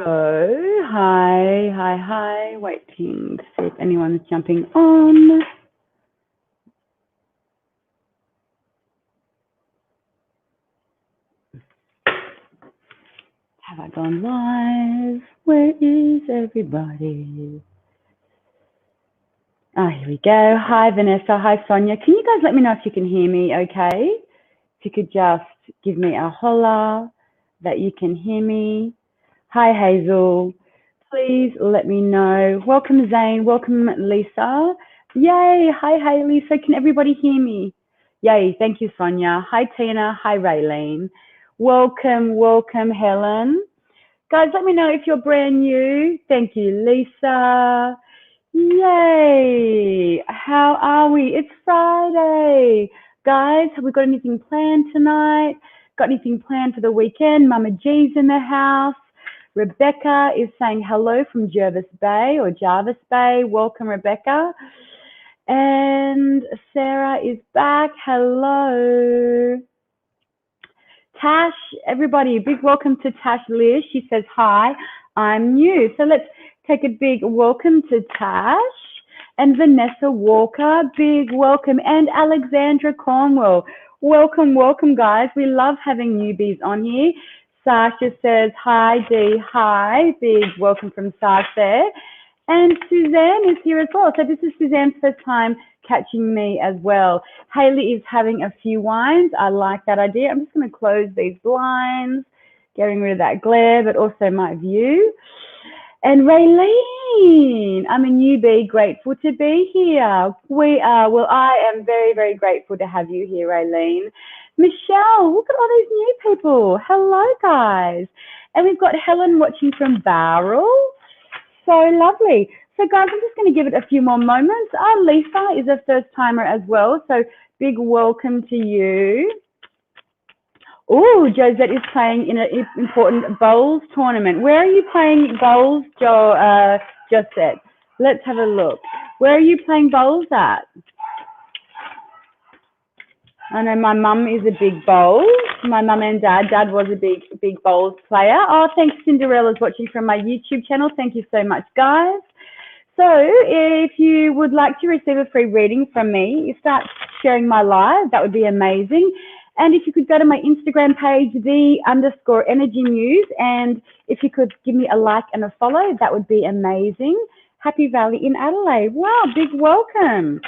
So, hi. Waiting to see if anyone's jumping on. Have I gone live? Where is everybody? Here we go. Hi, Vanessa. Hi, Sonia. Can you guys let me know if you can hear me okay? If you could just give me a holler that you can hear me. Hi, Hazel. Please let me know. Welcome, Zane. Welcome, Lisa. Yay. Hi, Lisa. Can everybody hear me? Yay. Thank you, Sonia. Hi, Tina. Hi, Raylene. Welcome, Helen. Guys, let me know if you're brand new. Thank you, Lisa. Yay. How are we? It's Friday. Guys, have we got anything planned tonight? Got anything planned for the weekend? Mama G's in the house. Rebecca is saying hello from Jervis Bay or Jarvis Bay. Welcome, Rebecca. And Sarah is back. Hello. Tash, everybody, big welcome to Tash Liz. She says, hi, I'm new. So let's take a big welcome to Tash. And Vanessa Walker, big welcome. And Alexandra Cornwell. Welcome, guys. We love having newbies on here. Sasha says, hi, Dee, hi. Big welcome from Sasha there. And Suzanne is here as well. So this is Suzanne's first time catching me as well. Haley is having a few wines. I like that idea. I'm just going to close these blinds, getting rid of that glare, but also my view. And Raylene, I'm a newbie, grateful to be here. We are, well, I am very, very grateful to have you here, Raylene. Michelle, look at all these new people. Hello, guys. And we've got Helen watching from Bowral. So lovely. So, guys, I'm just going to give it a few more moments. Lisa is a first-timer as well, so big welcome to you. Oh, Josette is playing in an important bowls tournament. Where are you playing bowls, Josette? Let's have a look. Where are you playing bowls at? I know my mum is a big bowls. My mum and dad. Dad was a big bowls player. Oh, thanks, Cinderella's watching from my YouTube channel. Thank you so much, guys. So if you would like to receive a free reading from me, you start sharing my live. That would be amazing. And if you could go to my Instagram page, _Energy Muse, and if you could give me a like and a follow, that would be amazing. Happy Valley in Adelaide. Wow, big welcome.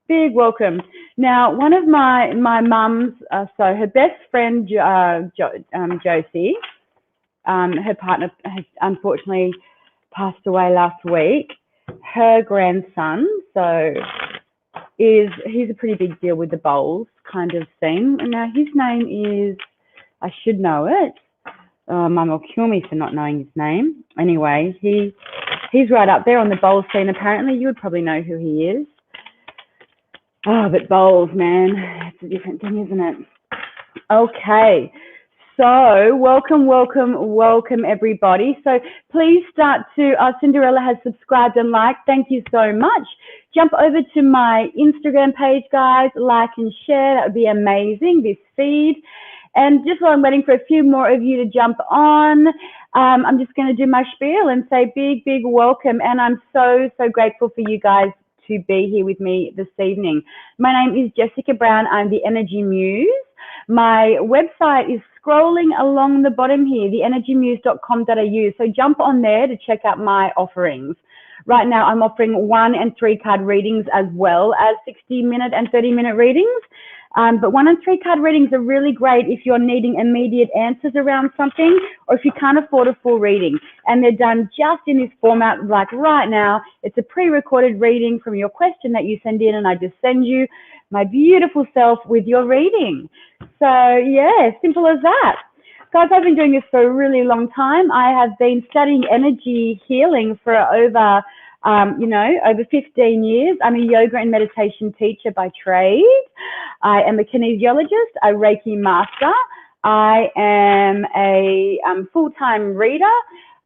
Big welcome. Now, one of my mums, so her best friend, Josie, her partner has unfortunately passed away last week. Her grandson, so he's a pretty big deal with the bowls kind of thing. Now, his name is, I should know it. Mum will kill me for not knowing his name. Anyway, he's right up there on the bowl scene. Apparently, you would probably know who he is. Oh, but bowls, man, it's a different thing, isn't it? Okay, so welcome, everybody. So please start to, Cinderella has subscribed and liked. Thank you so much. Jump over to my Instagram page, guys. Like and share. That would be amazing, this feed. And just while I'm waiting for a few more of you to jump on, I'm just going to do my spiel and say big welcome. And I'm so grateful for you guys to be here with me this evening. My name is Jessica Brown. I'm the Energy Muse. My website is scrolling along the bottom here, theenergymuse.com.au. So jump on there to check out my offerings. Right now, I'm offering 1 and 3 card readings as well as 60-minute and 30-minute readings. But 1 and 3 card readings are really great if you're needing immediate answers around something, or if you can't afford a full reading. And they're done just in this format, like right now. It's a pre-recorded reading from your question that you send in, and I just send you my beautiful self with your reading. So yeah, simple as that. Guys, I've been doing this for a really long time. I have been studying energy healing for over 15 years. I'm a yoga and meditation teacher by trade. I am a kinesiologist, a Reiki master. I am a full-time reader.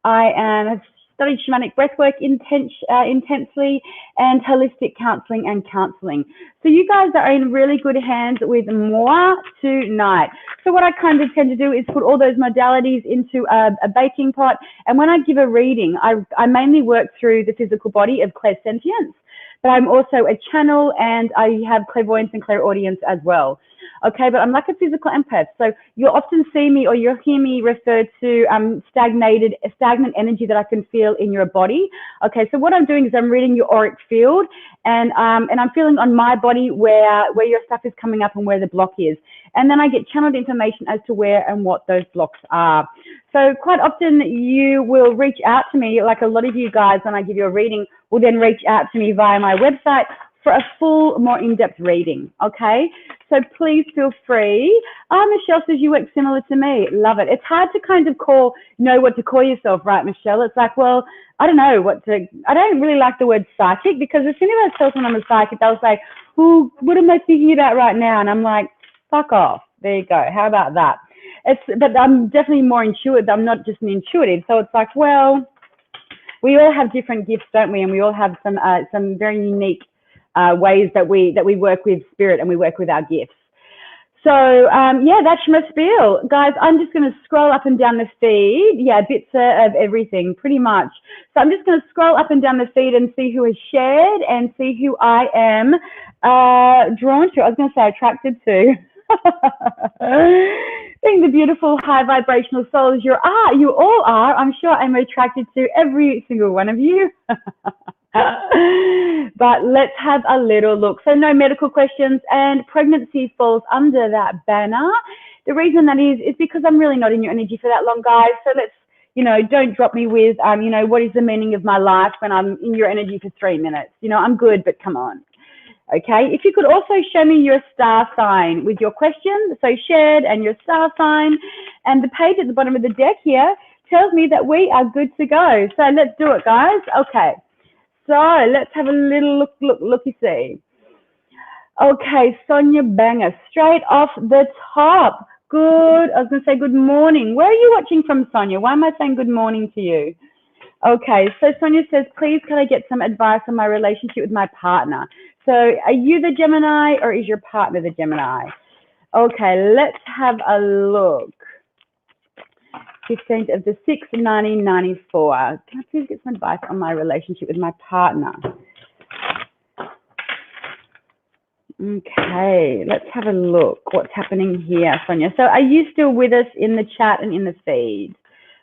I have studied shamanic breathwork intensely, and holistic counseling and counseling. So you guys are in really good hands with moi tonight. So what I kind of tend to do is put all those modalities into a baking pot. And when I give a reading, I mainly work through the physical body of clairsentience, but I'm also a channel and I have clairvoyance and clairaudience as well. Okay, but I'm like a physical empath. So you'll often see me or you'll hear me refer to stagnant energy that I can feel in your body. Okay, so what I'm doing is I'm reading your auric field and I'm feeling on my body where your stuff is coming up and where the block is. And then I get channeled information as to where and what those blocks are. So quite often you will reach out to me, like a lot of you guys, when I give you a reading, will then reach out to me via my website for a full, more in-depth reading, okay? So please feel free. Michelle says you work similar to me. Love it. It's hard to kind of know what to call yourself, right, Michelle? It's like, well, I don't know I don't really like the word psychic, because as soon as I tell someone I'm a psychic, they'll say, well, what am I thinking about right now? And I'm like, fuck off. There you go. How about that? But I'm definitely more intuitive. I'm not just an intuitive. So it's like, well, we all have different gifts, don't we? And we all have some very unique ways that we work with spirit and we work with our gifts. So yeah, that's my spiel, guys. I'm just going to scroll up and down the feed. Yeah, bits of everything, pretty much. So I'm just going to scroll up and down the feed and see who has shared and see who I am drawn to. I was going to say attracted to. Being the beautiful high vibrational souls you all are, I'm sure I'm attracted to every single one of you. But let's have a little look. So no medical questions, and pregnancy falls under that banner. The reason that is because I'm really not in your energy for that long, guys. So let's, don't drop me with, what is the meaning of my life when I'm in your energy for 3 minutes. I'm good, but come on. Okay, if you could also show me your star sign with your question, so shared and your star sign, and the page at the bottom of the deck here tells me that we are good to go. So let's do it, guys. Okay, so let's have a little looky see. Okay, Sonia Banger, straight off the top. Good, I was going to say good morning. Where are you watching from, Sonia? Why am I saying good morning to you? Okay, so Sonia says, please can I get some advice on my relationship with my partner? So are you the Gemini or is your partner the Gemini? Okay, let's have a look. 15th of the 6th, 1994. Can I please get some advice on my relationship with my partner? Okay, let's have a look. What's happening here, Sonia? So are you still with us in the chat and in the feed?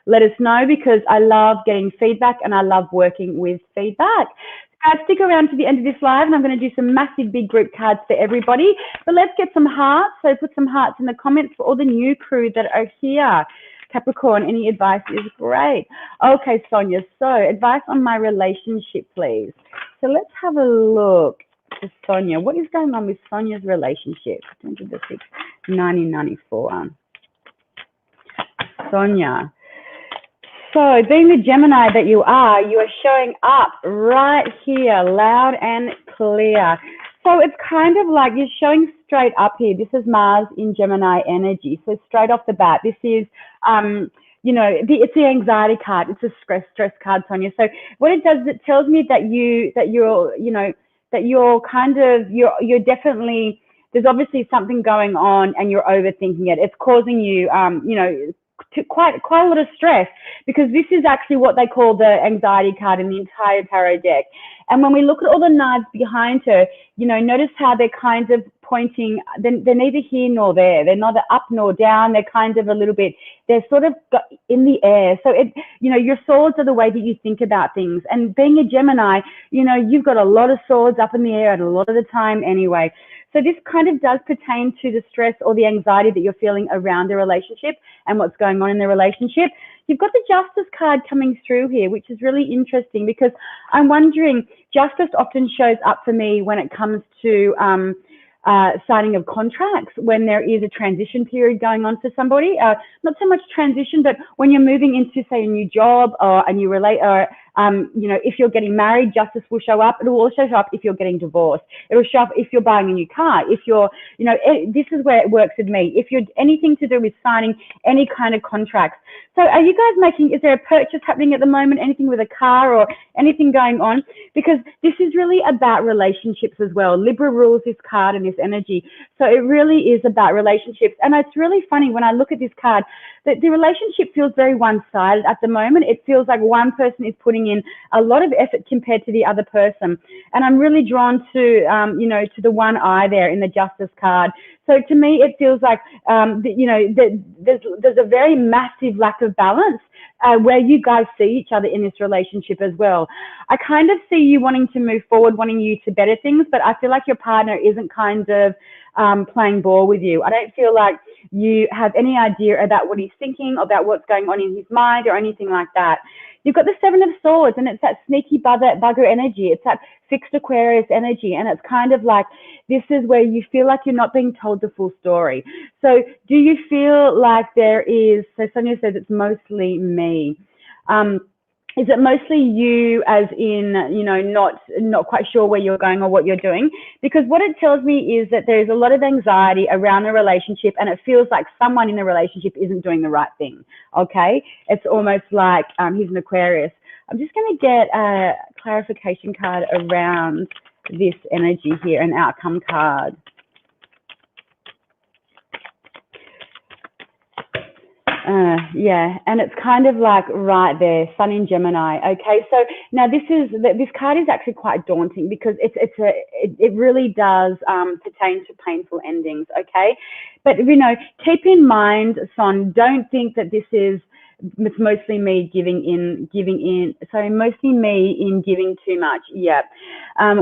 Let us know, because I love getting feedback and I love working with feedback. Stick around to the end of this live and I'm going to do some massive big group cards for everybody. But let's get some hearts. So put some hearts in the comments for all the new crew that are here. Capricorn, any advice is great. Okay, Sonia, so advice on my relationship, please. So let's have a look to Sonia. What is going on with Sonia's relationship? 1994. Sonia. So being the Gemini that you are showing up right here, loud and clear. So it's kind of like you're showing straight up here. This is Mars in Gemini energy. So straight off the bat, this is, it's the anxiety card. It's a stress card, Sonia. So what it does, it tells me that you're definitely, there's obviously something going on and you're overthinking it. It's causing you, to quite a lot of stress, because this is actually what they call the anxiety card in the entire tarot deck. And when we look at all the knives behind her, notice how they're kind of pointing, they're neither here nor there. They're neither up nor down. They're kind of a little bit, they're sort of in the air. So your swords are the way that you think about things. And being a Gemini, you've got a lot of swords up in the air at a lot of the time anyway. So this kind of does pertain to the stress or the anxiety that you're feeling around the relationship and what's going on in the relationship. You've got the Justice card coming through here, which is really interesting, because I'm wondering, justice often shows up for me when it comes to signing of contracts when there is a transition period going on for somebody. Not so much transition, but when you're moving into, say, a new job or a new you know, if you're getting married, justice will show up. It will also show up if you're getting divorced. It will show up if you're buying a new car. If you're, you know, this is where it works with me. If you're anything to do with signing any kind of contracts. So are you guys making, is there a purchase happening at the moment? Anything with a car or anything going on? Because this is really about relationships as well. Libra rules this card and this energy. So it really is about relationships. And it's really funny when I look at this card, that the relationship feels very one-sided at the moment. It feels like one person is putting in a lot of effort compared to the other person. And I'm really drawn to, you know, to the one eye there in the Justice card. So to me, it feels like, you know, there's a very massive lack of balance where you guys see each other in this relationship as well. I kind of see you wanting to move forward, wanting you to better things, but I feel like your partner isn't kind of playing ball with you. I don't feel like you have any idea about what he's thinking, about what's going on in his mind or anything like that. You've got the Seven of Swords, and it's that sneaky bugger energy. It's that fixed Aquarius energy. And it's kind of like, this is where you feel like you're not being told the full story. So do you feel like there is, so Sonia says it's mostly me. Is it mostly you, as in, you know, not quite sure where you're going or what you're doing? Because what it tells me is that there's a lot of anxiety around the relationship, and it feels like someone in the relationship isn't doing the right thing, okay? It's almost like he's an Aquarius. I'm just going to get a clarification card around this energy here, an outcome card. Yeah, and it's kind of like right there, Sun in Gemini. Okay, so now this card is actually quite daunting because it really does pertain to painful endings. Okay, but you know, keep in mind, Son, don't think that this is. It's mostly me giving in. So mostly me in giving too much. Yeah,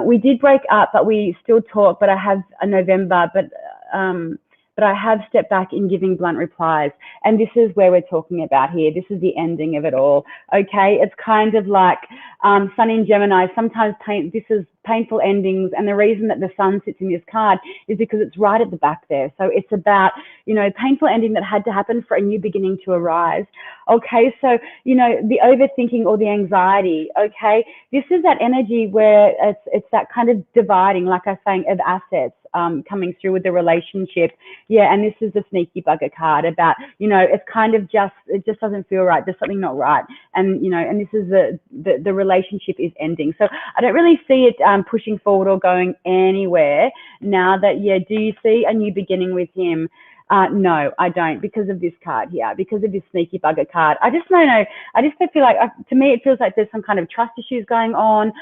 we did break up, but we still talk. But I have a November, but I have stepped back in giving blunt replies. And this is where we're talking about here. This is the ending of it all. Okay. It's kind of like Sun in Gemini. Sometimes this is painful endings. And the reason that the sun sits in this card is because it's right at the back there. So it's about, you know, painful ending that had to happen for a new beginning to arise. Okay. So, you know, the overthinking or the anxiety. Okay. This is that energy where it's that kind of dividing, like I was saying, of assets. Coming through with the relationship. Yeah, and this is the sneaky bugger card about, you know, it's kind of just, it just doesn't feel right. There's something not right. And, you know, and this is the relationship is ending. So I don't really see it pushing forward or going anywhere now that, yeah, do you see a new beginning with him? No, I don't, because of this card here, because of this sneaky bugger card. I just don't know. I just feel like, to me, it feels like there's some kind of trust issues going on,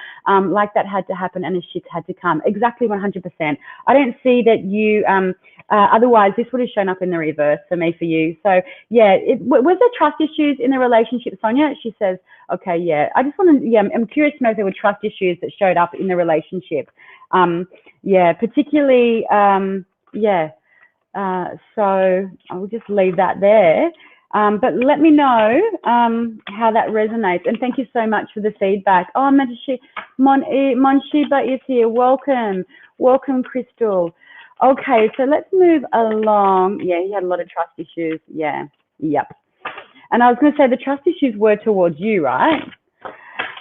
like that had to happen and a shift had to come. Exactly 100%. I don't see that you, otherwise this would have shown up in the reverse for me, for you. So yeah, was there trust issues in the relationship, Sonia? She says, okay, yeah. I just want to, yeah, I'm curious to know if there were trust issues that showed up in the relationship. Yeah, particularly, yeah. So I'll just leave that there. But let me know how that resonates. And thank you so much for the feedback. Oh, Monshiba is here. Welcome. Welcome, Crystal. Okay, so let's move along. Yeah, he had a lot of trust issues. Yeah, yep. And I was going to say the trust issues were towards you, right?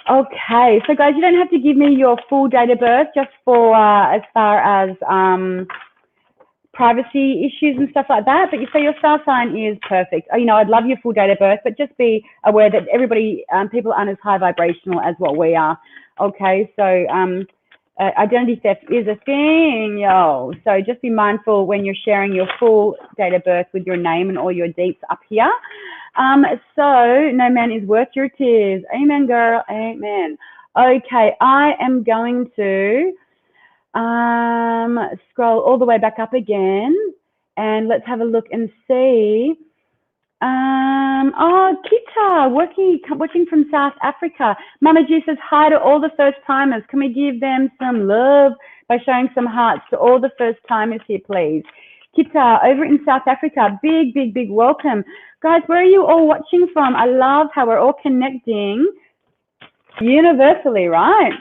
Okay, so guys, you don't have to give me your full date of birth, just for as far as privacy issues and stuff like that. But you say your star sign is perfect. You know, I'd love your full date of birth, but just be aware that everybody, people aren't as high vibrational as what we are. Okay, so identity theft is a thing, yo. So just be mindful when you're sharing your full date of birth with your name and all your deets up here. So no man is worth your tears. Amen, girl. Amen. Okay, I am going to scroll all the way back up again, and let's have a look and see. Oh, Kita, watching from South Africa. Mama G says hi to all the first timers. Can we give them some love by showing some hearts to all the first timers here, please? Kita over in South Africa, big welcome. Guys, where are you all watching from? I love how we're all connecting universally, right?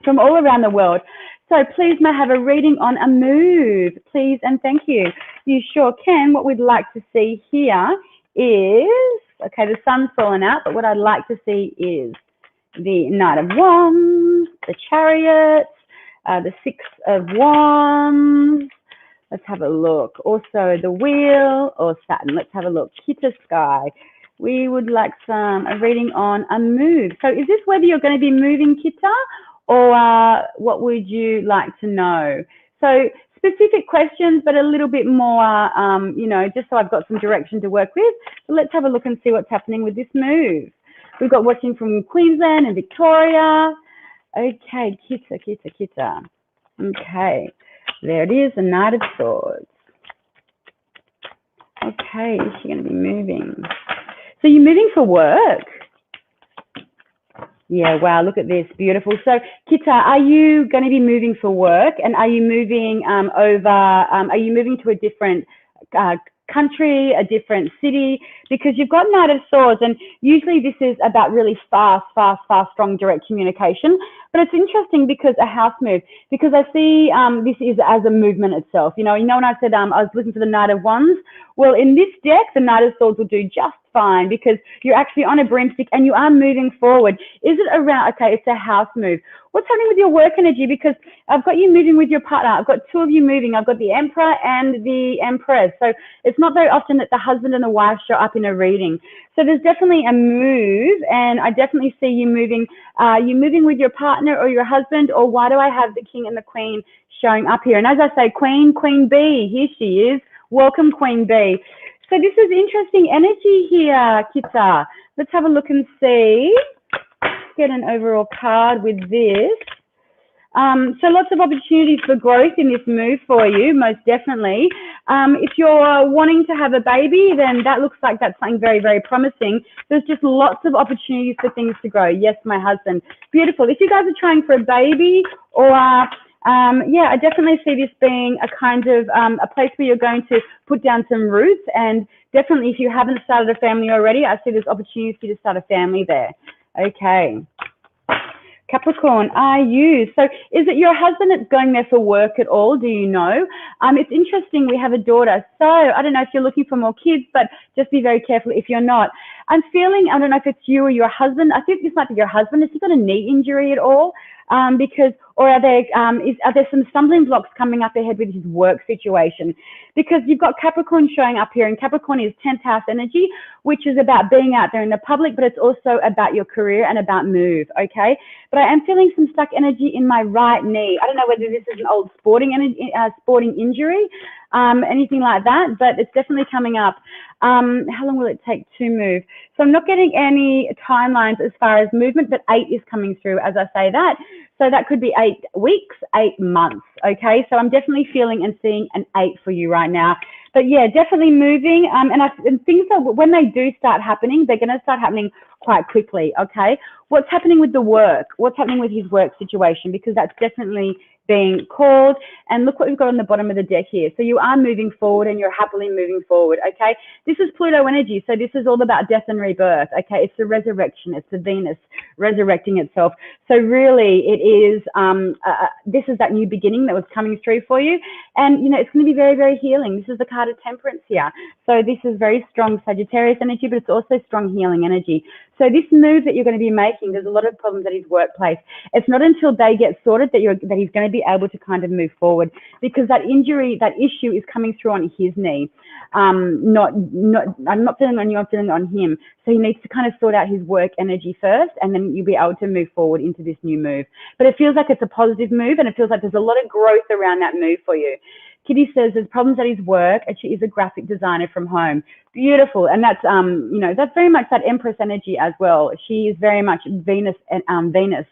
From all around the world. So please may I have a reading on a move, please and thank you. You sure can. What we'd like to see here is, okay, the sun's fallen out, but what I'd like to see is the Knight of Wands, the Chariot, the Six of Wands. Let's have a look. Also the Wheel or Saturn. Let's have a look. Kita Sky. We would like a reading on a move. So is this whether you're going to be moving, Kita, or what would you like to know? So specific questions, but a little bit more, you know, just so I've got some direction to work with. So let's have a look and see what's happening with this move. We've got watching from Queensland and Victoria. Okay, Kita. Okay, there it is, the Knight of Swords. Okay, is she going to be moving? So you're moving for work? Yeah, wow, look at this, beautiful. So Kita, are you going to be moving for work, and are you moving are you moving to a different country, a different city? Because you've got Knight of Swords, and usually this is about really fast, strong, direct communication. But it's interesting because a house move, because I see this is as a movement itself. You know when I said I was looking for the Knight of Wands? Well, in this deck, the Knight of Swords will do just fine because you're actually on a broomstick and you are moving forward. Is it around, okay, it's a house move. What's happening with your work energy? Because I've got you moving with your partner. I've got two of you moving. I've got the Emperor and the Empress. So it's not very often that the husband and the wife show up in a reading. So there's definitely a move, and I definitely see you moving. You moving with your partner or your husband, or why do I have the King and the Queen showing up here? And as I say, Queen B, here she is. Welcome, Queen B. So this is interesting energy here, Kita. Let's have a look and see. Get an overall card with this. So lots of opportunities for growth in this move for you, most definitely. If you're wanting to have a baby, then that looks like that's something very, very promising. There's just lots of opportunities for things to grow. Yes, my husband. Beautiful. If you guys are trying for a baby or yeah, I definitely see this being a kind of a place where you're going to put down some roots, and definitely if you haven't started a family already, I see there's opportunities for you to start a family there. Okay. Capricorn, are you? So is it your husband that's going there for work at all? Do you know? It's interesting. We have a daughter. So I don't know if you're looking for more kids, but just be very careful if you're not. I'm feeling, I don't know if it's you or your husband. I think this might be your husband. Has he got a knee injury at all? Or are there some stumbling blocks coming up ahead with his work situation? Because you've got Capricorn showing up here, and Capricorn is 10th house energy, which is about being out there in the public, but it's also about your career and about move, okay? But I am feeling some stuck energy in my right knee. I don't know whether this is an old sporting injury, anything like that, but it's definitely coming up. How long will it take to move? So I'm not getting any timelines as far as movement, but 8 is coming through as I say that. So that could be 8 weeks, 8 months, okay? So I'm definitely feeling and seeing an 8 for you right now. But yeah, definitely moving. And things are, when they do start happening, they're going to start happening quite quickly, okay? What's happening with the work? What's happening with his work situation? Because that's definitely being called. And look what we've got on the bottom of the deck here. So you are moving forward and you're happily moving forward, okay? This is Pluto energy. So this is all about death and rebirth, okay? It's the resurrection. It's the Venus resurrecting itself. So really it is, this is that new beginning that was coming through for you. And, you know, it's going to be very, very healing. This is the card of Temperance here. So this is very strong Sagittarius energy, but it's also strong healing energy. So this move that you're going to be making, there's a lot of problems at his workplace. It's not until they get sorted that he's going to be able to kind of move forward, because that injury, that issue is coming through on his knee. I'm not feeling on you, I'm feeling on him. So he needs to kind of sort out his work energy first, and then you'll be able to move forward into this new move. But it feels like it's a positive move, and it feels like there's a lot of growth around that move for you. Kitty says there's problems at his work, and she is a graphic designer from home. Beautiful. And that's, you know, that's very much that Empress energy as well. She is very much Venus and Venus.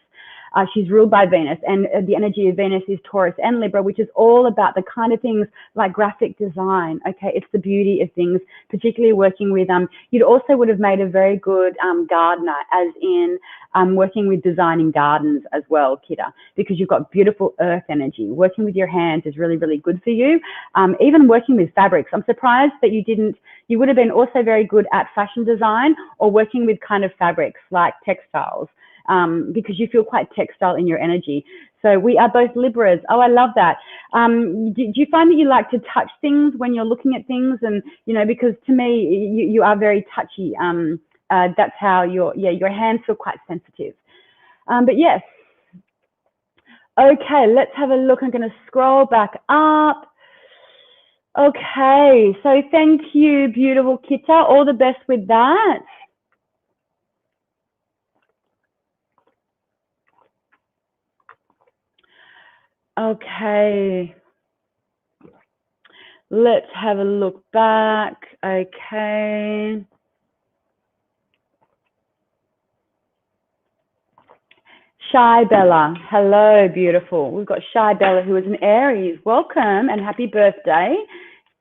She's ruled by Venus, and the energy of Venus is Taurus and Libra, which is all about the kind of things like graphic design. Okay, it's the beauty of things, particularly working with, you'd also would have made a very good gardener, as in working with designing gardens as well, Kidda, because you've got beautiful earth energy. Working with your hands is really, really good for you. Even working with fabrics. I'm surprised that you would have been also very good at fashion design or working with kind of fabrics like textiles. because you feel quite textile in your energy. So we are both Libras. Oh, I love that. Do you find that you like to touch things when you're looking at things? And, you know, because to me, you are very touchy. That's how your hands feel quite sensitive. But yes. Okay, let's have a look. I'm going to scroll back up. Okay, so thank you, beautiful Kita. All the best with that. Okay. Let's have a look back. Okay. Shy Bella. Hello, beautiful. We've got Shy Bella, who is an Aries. Welcome and happy birthday.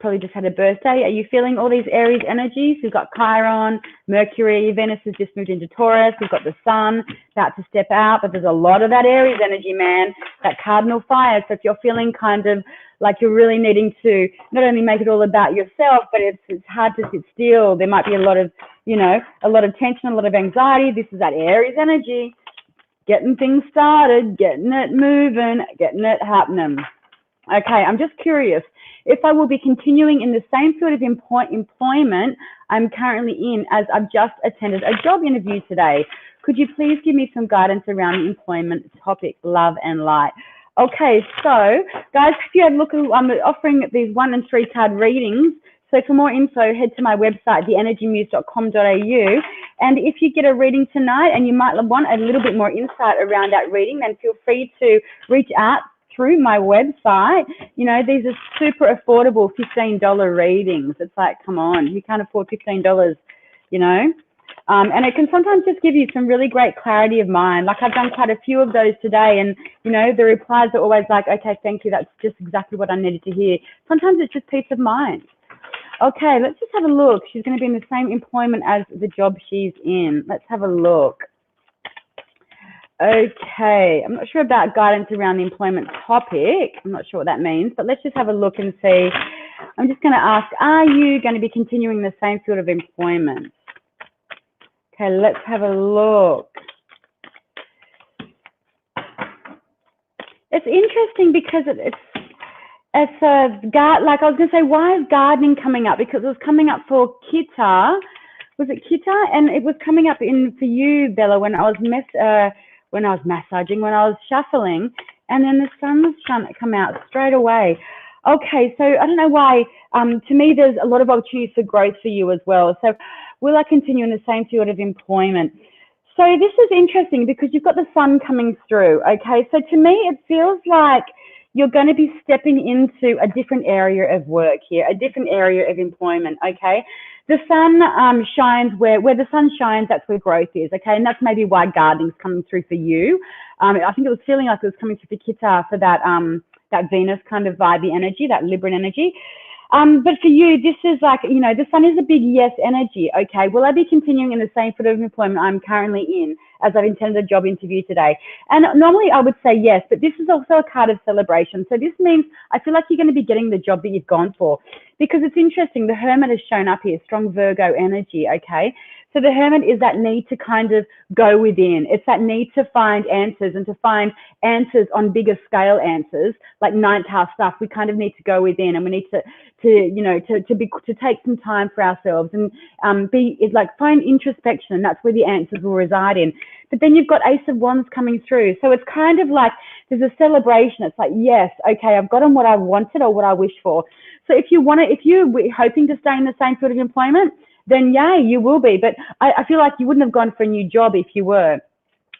Probably just had a birthday. Are you feeling all these Aries energies? We've got Chiron, Mercury, Venus has just moved into Taurus. We've got the Sun about to step out, but there's a lot of that Aries energy, man, that cardinal fire. So if you're feeling kind of like you're really needing to not only make it all about yourself, but it's hard to sit still. There might be a lot of, you know, a lot of tension, a lot of anxiety. This is that Aries energy. Getting things started, getting it moving, getting it happening. Okay, I'm just curious if I will be continuing in the same sort of employment I'm currently in, as I've just attended a job interview today. Could you please give me some guidance around the employment topic, love and light? Okay, so guys, if you have a look, I'm offering these 1 and 3 card readings. So for more info, head to my website, theenergymuse.com.au. And if you get a reading tonight and you might want a little bit more insight around that reading, then feel free to reach out through my website. You know, these are super affordable $15 readings. It's like, come on, who can't afford $15, you know? And it can sometimes just give you some really great clarity of mind. Like I've done quite a few of those today, and, you know, the replies are always like, okay, thank you, that's just exactly what I needed to hear. Sometimes it's just peace of mind. Okay, let's just have a look. She's going to be in the same employment as the job she's in. Let's have a look. Okay, I'm not sure about guidance around the employment topic. I'm not sure what that means, but let's just have a look and see. I'm just going to ask, are you going to be continuing the same sort of employment? Okay, let's have a look. It's interesting because it's like I was going to say, why is gardening coming up? Because it was coming up for Kita. Was it Kita? And it was coming up for you, Bella, when I was massaging, when I was shuffling, and then the sun was trying to come out straight away. Okay, so I don't know why. To me, there's a lot of opportunities for growth for you as well. So will I continue in the same field of employment? So this is interesting because you've got the sun coming through. Okay, so to me, it feels like you're going to be stepping into a different area of work here, a different area of employment, okay? The sun shines where the sun shines, that's where growth is, okay? And that's maybe why gardening's coming through for you. I think it was feeling like it was coming through for Kita for that Venus kind of vibey energy, that Libran energy. But for you, this is like, you know, the sun is a big yes energy, okay? Will I be continuing in the same field of employment I'm currently in, as I've attended a job interview today? And normally I would say yes, but this is also a card of celebration. So this means I feel like you're going to be getting the job that you've gone for, because it's interesting. The Hermit has shown up here, strong Virgo energy, okay? So the Hermit is that need to kind of go within. It's that need to find answers, and to find answers on bigger scale answers, like ninth house stuff. We kind of need to go within, and we need to take some time for ourselves and find introspection, and that's where the answers will reside in. But then you've got Ace of Wands coming through. So it's kind of like there's a celebration. It's like, yes, okay, I've gotten what I wanted or what I wished for. So if you're hoping to stay in the same sort of employment, then yay, you will be. But I feel like you wouldn't have gone for a new job if you were.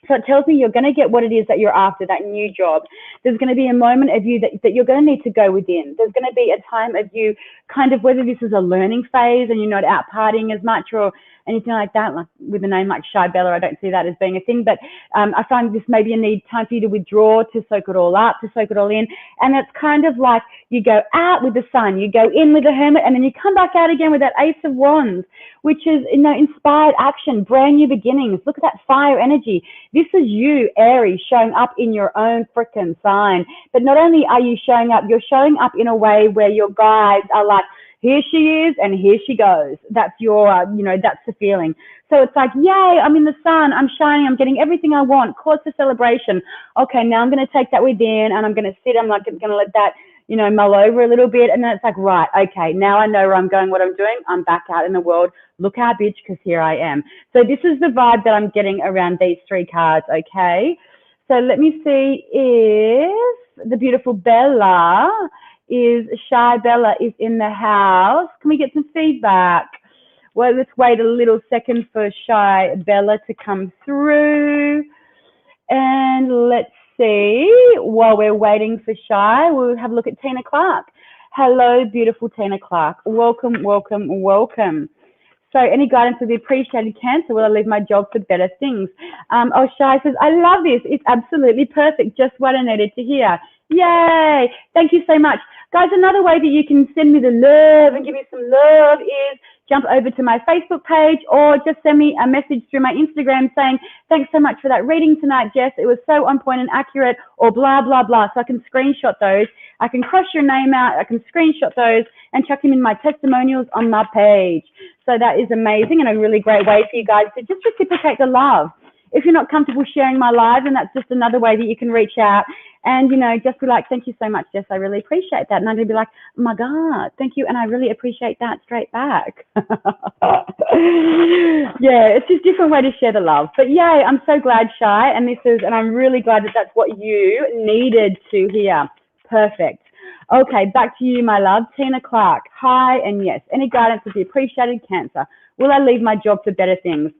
So it tells me you're going to get what it is that you're after, that new job. There's going to be a moment of you that you're going to need to go within. There's going to be a time of you kind of, whether this is a learning phase and you're not out partying as much or anything like that, like with a name like Shy Bella, I don't see that as being a thing. But I find this maybe a need time for you to withdraw, to soak it all up, to soak it all in. And it's kind of like you go out with the sun, you go in with the Hermit, and then you come back out again with that Ace of Wands, which is, you know, inspired action, brand new beginnings. Look at that fire energy. This is you, Aries, showing up in your own freaking sign. But not only are you showing up, you're showing up in a way where your guides are like, Here she is and here she goes. That's your, that's the feeling. So it's like, yay, I'm in the sun, I'm shining, I'm getting everything I want, cause for celebration. Okay, now I'm going to take that within and I'm going to sit, I'm not going to let that, mull over a little bit. And then it's like, right, okay, now I know where I'm going, what I'm doing. I'm back out in the world. Look out, bitch, because here I am. So this is the vibe that I'm getting around these three cards, okay? So let me see if the beautiful Bella Shy Bella is in the house. Can we get some feedback? Well, let's wait a little second for Shy Bella to come through. And let's see, while we're waiting for Shy, we'll have a look at Tina Clark. Hello, beautiful Tina Clark. Welcome, welcome, welcome. So any guidance would be appreciated. Cancer, will I leave my job for better things? Shy says, I love this. It's absolutely perfect. Just what I needed to hear. Yay. Thank you so much. Guys, another way that you can send me the love and give me some love is jump over to my Facebook page or just send me a message through my Instagram saying, thanks so much for that reading tonight, Jess. It was so on point and accurate, or blah, blah, blah. So I can screenshot those. I can cross your name out. I can screenshot those and chuck them in my testimonials on my page. So that is amazing and a really great way for you guys to just reciprocate the love. If you're not comfortable sharing my live, then that's just another way that you can reach out and, just be like, thank you so much, Jess. I really appreciate that. And I'm going to be like, oh my God, thank you. And I really appreciate that straight back. Yeah, it's just a different way to share the love. But yay, I'm so glad, Shy. And I'm really glad that that's what you needed to hear. Perfect. Okay, back to you, my love. Tina Clark. Hi and yes. Any guidance would be appreciated. Cancer. Will I leave my job for better things?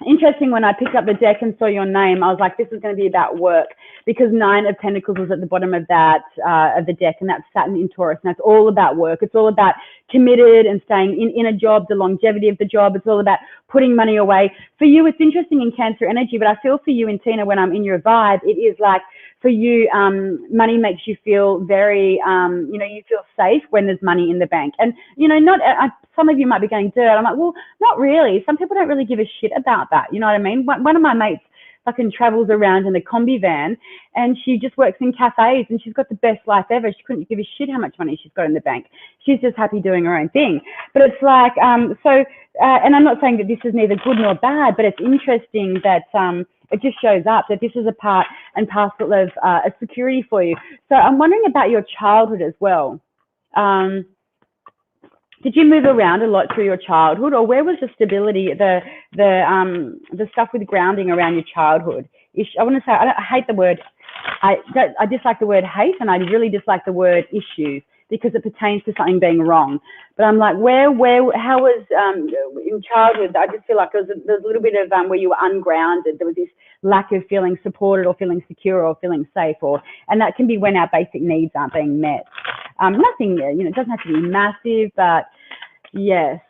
Interesting, when I picked up the deck and saw your name, I was like, this is going to be about work, because 9 of Pentacles was at the bottom of that, of the deck, and that's Saturn in Taurus, and that's all about work. It's all about committed and staying in a job, the longevity of the job. It's all about putting money away. For you, it's interesting in Cancer energy, but I feel for you and Tina, when I'm in your vibe, it is like, for you, money makes you feel very, you feel safe when there's money in the bank. And, some of you might be going, dirt. I'm like, well, not really. Some people don't really give a shit about that. You know what I mean? One of my mates fucking travels around in a combi van and she just works in cafes and she's got the best life ever. She couldn't give a shit how much money she's got in the bank. She's just happy doing her own thing. But it's like, and I'm not saying that this is neither good nor bad, but it's interesting that, it just shows up that this is a part and parcel of a security for you. So I'm wondering about your childhood as well. Did you move around a lot through your childhood, or where was the stability, the stuff with grounding around your childhood? I want to say, I hate the word, I dislike the word hate, and I really dislike the word issues, because it pertains to something being wrong. But I'm like, how was, in childhood, I just feel like there's a little bit of where you were ungrounded. There was this lack of feeling supported or feeling secure or feeling safe, and that can be when our basic needs aren't being met. Nothing, it doesn't have to be massive, but yes.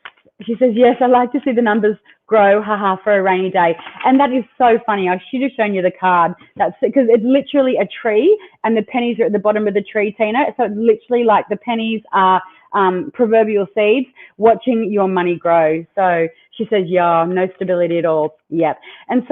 She says, yes, I like to see the numbers grow, haha, for a rainy day. And that is so funny. I should have shown you the card. That's because it's literally a tree and the pennies are at the bottom of the tree, Tina. So it's literally like the pennies are proverbial seeds watching your money grow. So she says, yeah, no stability at all. Yep. And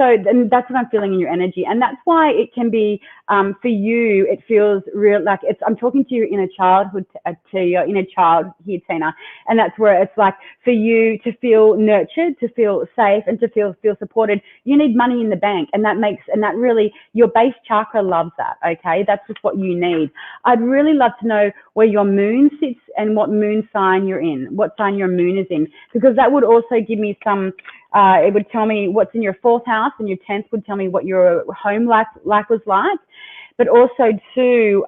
that's what I'm feeling in your energy. And that's why it can be, for you, it feels real, like I'm talking to your inner childhood, to your inner child here, Tina. And that's where it's like, for you to feel nurtured, to feel safe, and to feel supported, you need money in the bank. And that really, your base chakra loves that, okay? That's just what you need. I'd really love to know where your moon sits and what moon sign you're in, what sign your moon is in, because that would also give me some, it would tell me what's in your 4th house, and your 10th would tell me what your home life was like. But also too,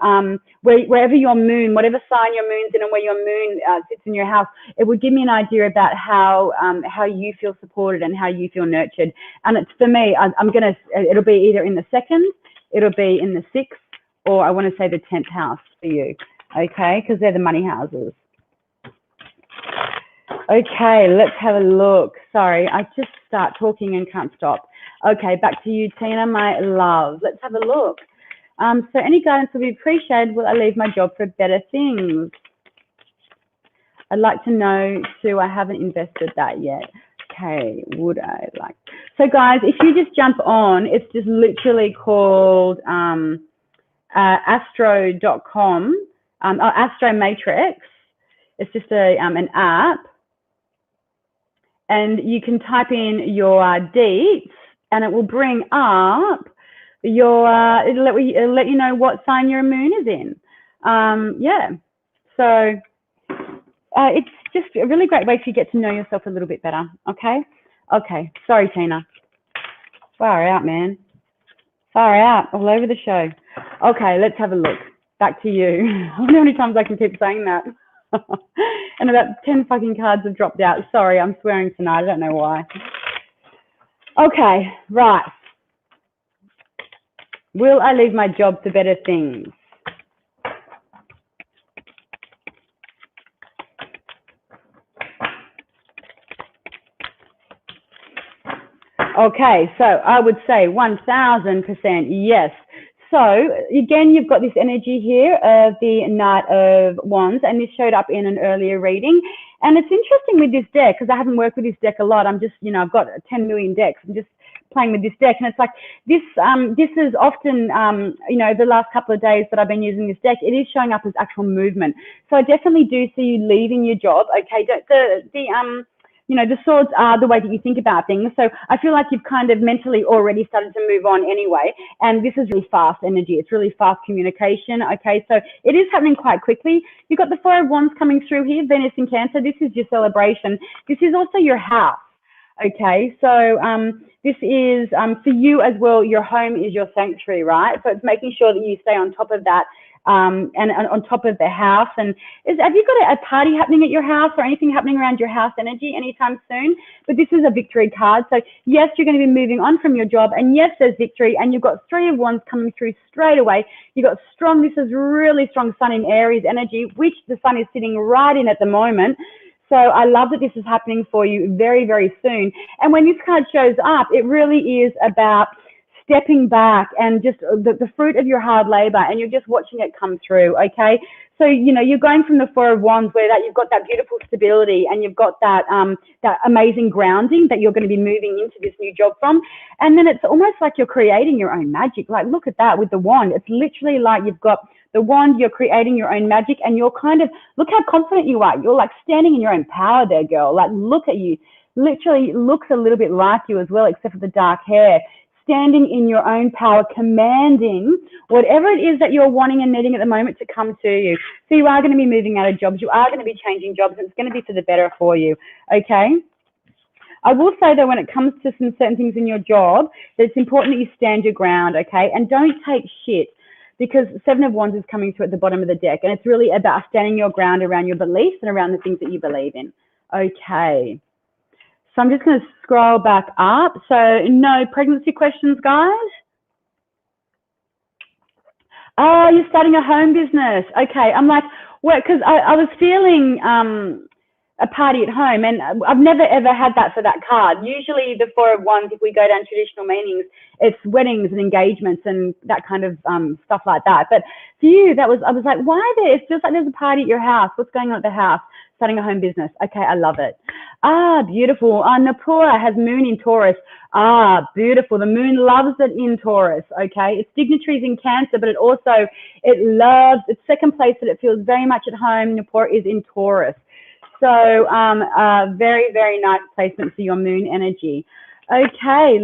wherever your moon, whatever sign your moon's in and where your moon sits in your house, it would give me an idea about how you feel supported and how you feel nurtured. And it's, for me, it'll be either in the 2nd, it'll be in the 6th, or I want to say the 10th house for you, okay? Because they're the money houses. Okay, let's have a look. Sorry, I just start talking and can't stop. Okay, back to you, Tina, my love. Let's have a look. So any guidance will be appreciated. Will I leave my job for better things? I'd like to know, Sue, I haven't invested that yet. Okay, would I like? So guys, if you just jump on, it's just literally called astro.com, Astro Matrix. It's just an app, and you can type in your deets, and it will bring up your. It'll let you know what sign your moon is in. Yeah, so it's just a really great way for you to get to know yourself a little bit better. Okay. Sorry, Tina. Far out, man. Far out, all over the show. Okay, let's have a look. Back to you. I wonder how many times I can keep saying that. And about 10 fucking cards have dropped out. Sorry, I'm swearing tonight. I don't know why. Okay, right. Will I leave my job for better things? Okay, so I would say 1000% yes. So again, you've got this energy here of the Knight of Wands, and this showed up in an earlier reading. And it's interesting with this deck, because I haven't worked with this deck a lot. I'm just, I've got 10 million decks. I'm just playing with this deck, and it's like this is often, the last couple of days that I've been using this deck, it is showing up as actual movement. So I definitely do see you leaving your job. Okay, the swords are the way that you think about things. So I feel like you've kind of mentally already started to move on anyway. And this is really fast energy. It's really fast communication. Okay, so it is happening quite quickly. You've got the Four of Wands coming through here, Venus in Cancer. This is your celebration. This is also your house. Okay, so this is for you as well. Your home is your sanctuary, right? So it's making sure that you stay on top of that. And on top of the house. And have you got a party happening at your house or anything happening around your house energy anytime soon? But this is a victory card. So yes, you're going to be moving on from your job, and yes, there's victory, and you've got Three of Wands coming through straight away. You've got this is really strong Sun in Aries energy, which the Sun is sitting right in at the moment. So I love that this is happening for you very, very soon. And when this card shows up, it really is about stepping back and just the fruit of your hard labor, and you're just watching it come through. Okay, so you're going from the Four of Wands, where you've got that beautiful stability, and you've got that that amazing grounding that you're going to be moving into this new job from, and then it's almost like you're creating your own magic. Like, look at that with the wand. It's literally like you've got the wand, you're creating your own magic, and you're kind of, look how confident you are. You're like standing in your own power there, girl. Like, look at you. Literally looks a little bit like you as well, except for the dark hair. Standing in your own power, commanding whatever it is that you're wanting and needing at the moment to come to you. So you are going to be moving out of jobs. You are going to be changing jobs. And it's going to be for the better for you. Okay. I will say, though, when it comes to some certain things in your job, that it's important that you stand your ground. Okay. And don't take shit, because Seven of Wands is coming through at the bottom of the deck. And it's really about standing your ground around your beliefs and around the things that you believe in. Okay. So I'm just going to scroll back up. So no pregnancy questions, guys. Oh, you're starting a home business. Okay. I'm like, well, because I was feeling a party at home, and I've never ever had that for that card. Usually the Four of Wands, if we go down traditional meanings, it's weddings and engagements and that kind of stuff like that. But for you, I was like, why there? It feels like there's a party at your house. What's going on at the house? Starting a home business. Okay, I love it. Ah, beautiful. Napura has moon in Taurus. Ah, beautiful. The moon loves it in Taurus. Okay, its dignitaries in Cancer, but it loves its second place that it feels very much at home. Napura is in Taurus. So very, very nice placement for your moon energy. Okay,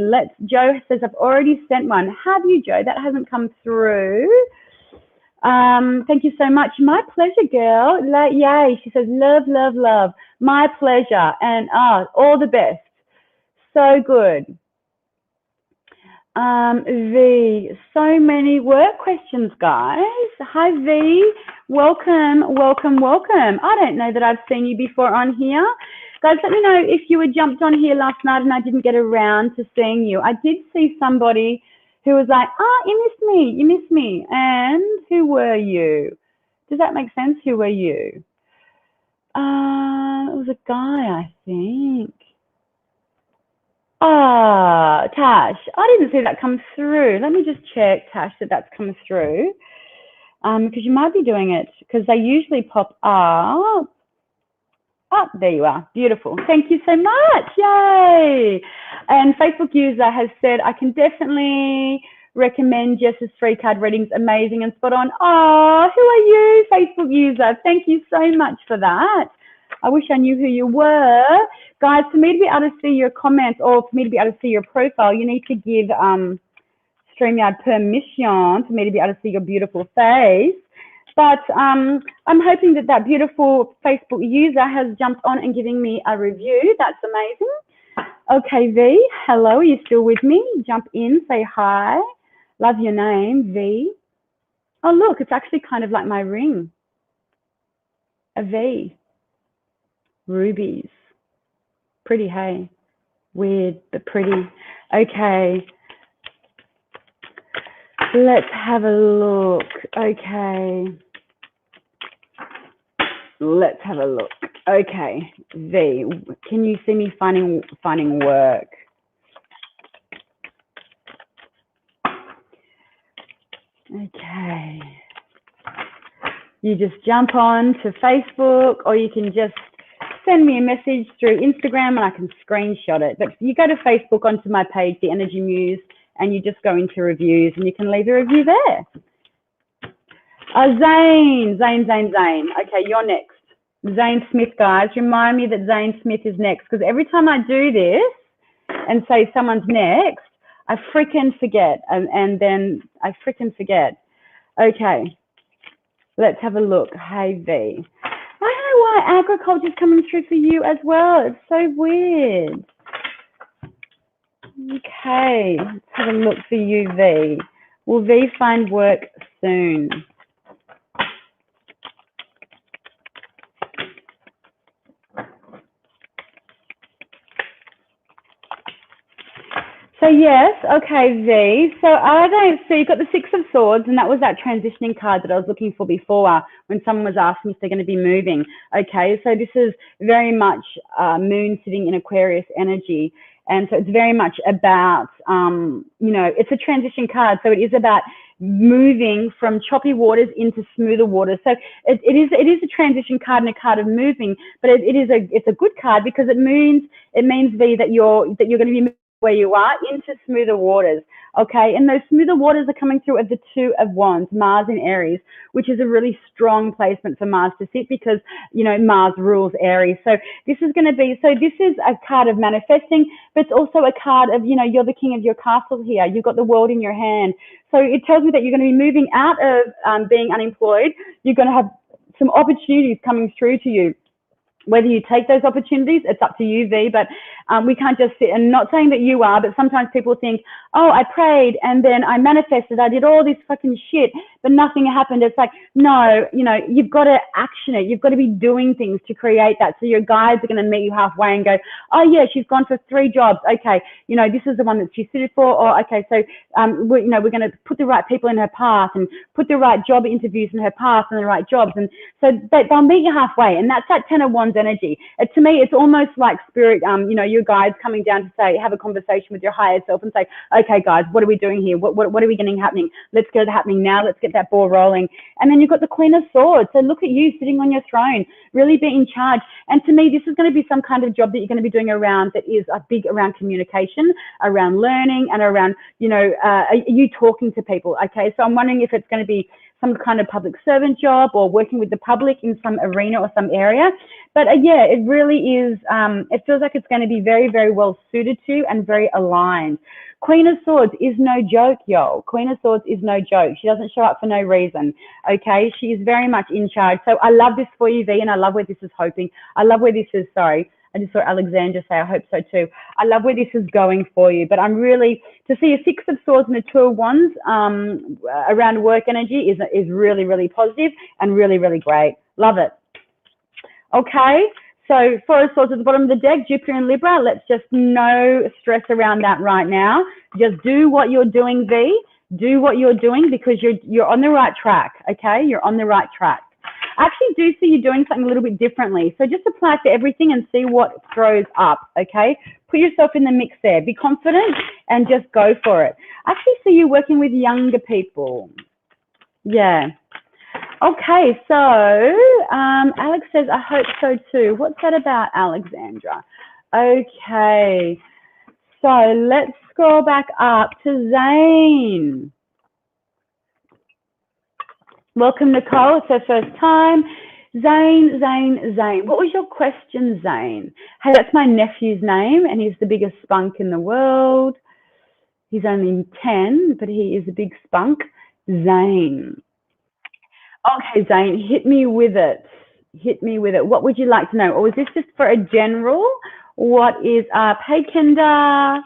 Joe says, I've already sent one. Have you, Joe? That hasn't come through. Thank you so much. My pleasure, girl. Yay. She says, love, love, love. My pleasure. And all the best. So good. V, so many work questions, guys. Hi, V. Welcome, welcome, welcome. I don't know that I've seen you before on here. Guys, let me know if you had jumped on here last night and I didn't get around to seeing you. I did see somebody who was like, you missed me. And who were you? Does that make sense? Who were you? It was a guy, I think. Tash, I didn't see that come through. Let me just check, Tash, that that's come through. Because you might be doing it, because they usually pop up. Oh, there you are. Beautiful. Thank you so much. Yay. And Facebook user has said, I can definitely recommend Jess's 3 card readings. Amazing and spot on. Oh, who are you, Facebook user? Thank you so much for that. I wish I knew who you were. Guys, for me to be able to see your comments or for me to be able to see your profile, you need to give StreamYard permission for me to be able to see your beautiful face. But I'm hoping that that beautiful Facebook user has jumped on and giving me a review. That's amazing. Okay, V, hello, are you still with me? Jump in, say hi. Love your name, V. Oh, look, it's actually kind of like my ring. A V. Rubies. Pretty, hey? Weird, but pretty. Okay. Let's have a look. Okay. Let's have a look. Okay, V, can you see me finding work? Okay. You just jump on to Facebook, or you can just send me a message through Instagram and I can screenshot it. But you go to Facebook onto my page, The Energy Muse, and you just go into reviews and you can leave a review there. Zane. Okay, you're next. Zane Smith, guys. Remind me that Zane Smith is next, because every time I do this and say someone's next, I freaking forget. And then I freaking forget. Okay, let's have a look. Hey, V. I don't know why agriculture's coming through for you as well. It's so weird. Okay, let's have a look for you, V. Will V find work soon? So yes, okay, V. So so you've got the 6 of Swords, and that was that transitioning card that I was looking for before when someone was asking if they're going to be moving. Okay, so this is very much Moon sitting in Aquarius energy. And so it's very much about, you know, it's a transition card. So it is about moving from choppy waters into smoother waters. So it is a transition card and a card of moving, but it's a good card because it means V, that you're going to be moving where you are into smoother waters. Okay, and those smoother waters are coming through at the 2 of Wands, Mars in Aries, which is a really strong placement for Mars to sit because, you know, Mars rules Aries. So this is a card of manifesting, but it's also a card of, you know, you're the king of your castle here. You've got the world in your hand. So it tells me that you're going to be moving out of being unemployed. You're going to have some opportunities coming through to you. Whether you take those opportunities, it's up to you, V, but we can't just sit, and not saying that you are, but sometimes people think, oh, I prayed and then I manifested, I did all this fucking shit, but nothing happened. It's like, no, you know, you've got to action it. You've got to be doing things to create that. So your guides are going to meet you halfway and go, oh yeah, she's gone for 3 jobs. Okay, you know, this is the one that she's suited for. Or okay, so we're going to put the right people in her path and put the right job interviews in her path and the right jobs. And so they'll meet you halfway. And that's that 10 of Wands energy. To me, it's almost like spirit, you know, your guides coming down to say, have a conversation with your higher self and say, okay, guys, what are we doing here? What are we getting happening? Let's get it happening now. Let's get that ball rolling. And then you've got the Queen of Swords. So look at you sitting on your throne, really be in charge. And to me, this is going to be some kind of job that you're going to be doing around that is a big around communication, around learning, and around, you know, you talking to people. Okay, so I'm wondering if it's going to be some kind of public servant job or working with the public in some arena or some area. But yeah, it really is, it feels like it's going to be very, very well suited to and very aligned. Queen of Swords is no joke, yo. Queen of Swords is no joke. She doesn't show up for no reason, okay? She is very much in charge. So I love this for you, V, and I love where this is hoping. I love where this is, sorry. I just saw Alexandra say, I hope so too. I love where this is going for you, but I'm really, to see a 6 of Swords and a 2 of Wands around work energy is really, really positive and really, really great. Love it. Okay, so 4 of Swords at the bottom of the deck, Jupiter and Libra. Let's just no stress around that right now. Just do what you're doing, V. Do what you're doing because you're on the right track, okay? You're on the right track. I actually do see you doing something a little bit differently. So just apply for everything and see what throws up, okay? Put yourself in the mix there. Be confident and just go for it. I actually see you working with younger people. Yeah. Okay, so Alex says, I hope so too. What's that about, Alexandra? Okay. So let's scroll back up to Zane. Welcome, Nicole. It's her first time. Zane. What was your question, Zane? Hey, that's my nephew's name, and he's the biggest spunk in the world. He's only 10, but he is a big spunk. Zane. Okay, Zane, hit me with it. Hit me with it. What would you like to know? Or is this just for a general? What is up? Hey, Kendra.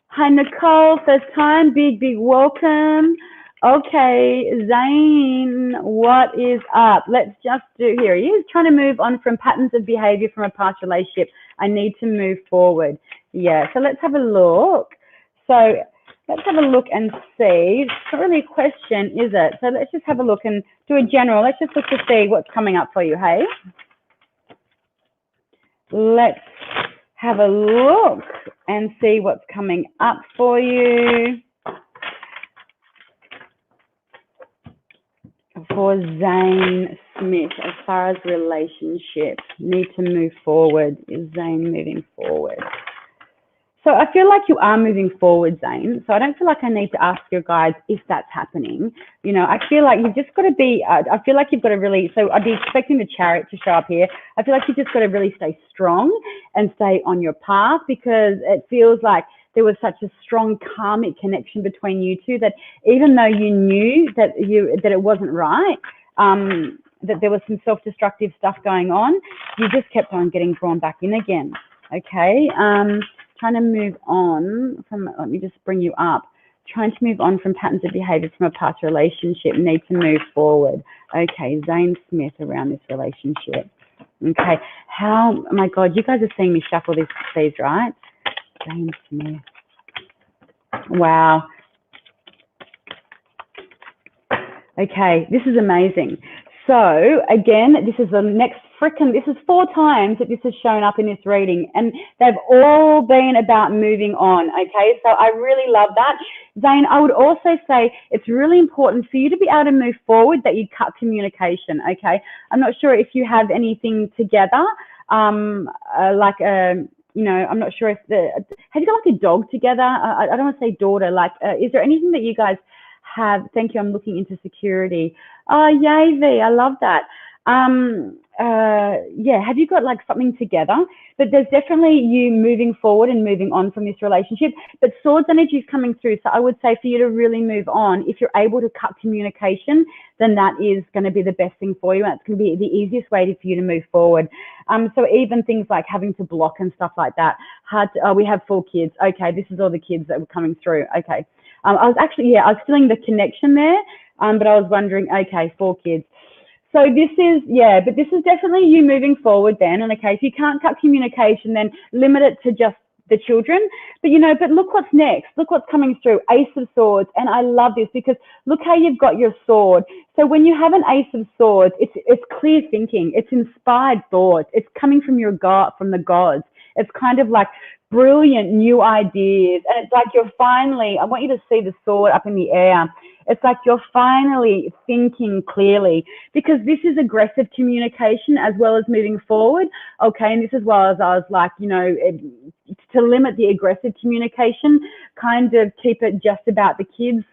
Hi, Nicole. First time. Big welcome. Okay, Zane, what is up? Let's just do here. He is trying to move on from patterns of behavior from a past relationship. I need to move forward. Yeah, so let's have a look. So let's have a look and see. It's not really a question, is it? So let's just have a look and do a general. Let's just look to see what's coming up for you, hey? Let's have a look and see what's coming up for you. For Zane Smith, as far as relationships, need to move forward. Is Zane moving forward? So I feel like you are moving forward, Zane. So I don't feel like I need to ask your guides if that's happening. You know, I feel like you've just got to be, I feel like you've got to really, so I'd be expecting the Chariot to show up here. I feel like you've just got to really stay strong and stay on your path, because it feels like there was such a strong karmic connection between you two that even though you knew that it wasn't right, that there was some self-destructive stuff going on, you just kept on getting drawn back in again. Okay. Trying to move on from, let me just bring you up. Trying to move on from patterns of behavior from a past relationship, need to move forward. Okay, Zane Smith around this relationship. Okay, how, oh my God, you guys are seeing me shuffle these, right? Zane Smith. Wow. Okay, this is amazing. So again, this is the next this is 4 times that this has shown up in this reading, and they've all been about moving on. Okay, so I really love that. Zane, I would also say it's really important for you to be able to move forward that you cut communication. Okay, I'm not sure if you have anything together, you know, I'm not sure if have you got like a dog together? I don't want to say daughter, like, is there anything that you guys have? Thank you, I'm looking into security. Oh, yay, V, I love that. Yeah, have you got like something together? But there's definitely you moving forward and moving on from this relationship, but Swords energy is coming through. So I would say for you to really move on, if you're able to cut communication, then that is going to be the best thing for you. And it's going to be the easiest way for you to move forward. So even things like having to block and stuff like that, we have 4 kids. Okay, this is all the kids that were coming through. Okay. I was actually, I was feeling the connection there, but I was wondering, okay, 4 kids. So this is, but this is definitely you moving forward then. And okay, if you can't cut communication, then limit it to just the children. But, you know, but look what's next. Look what's coming through. Ace of Swords. And I love this because look how you've got your sword. So when you have an Ace of Swords, it's clear thinking. It's inspired thoughts. It's coming from your God, from the gods. It's kind of like brilliant new ideas. And it's like you're finally, I want you to see the sword up in the air. It's like you're finally thinking clearly, because this is aggressive communication as well as moving forward. Okay, and this is why I was like, you know, to limit the aggressive communication, kind of keep it just about the kids,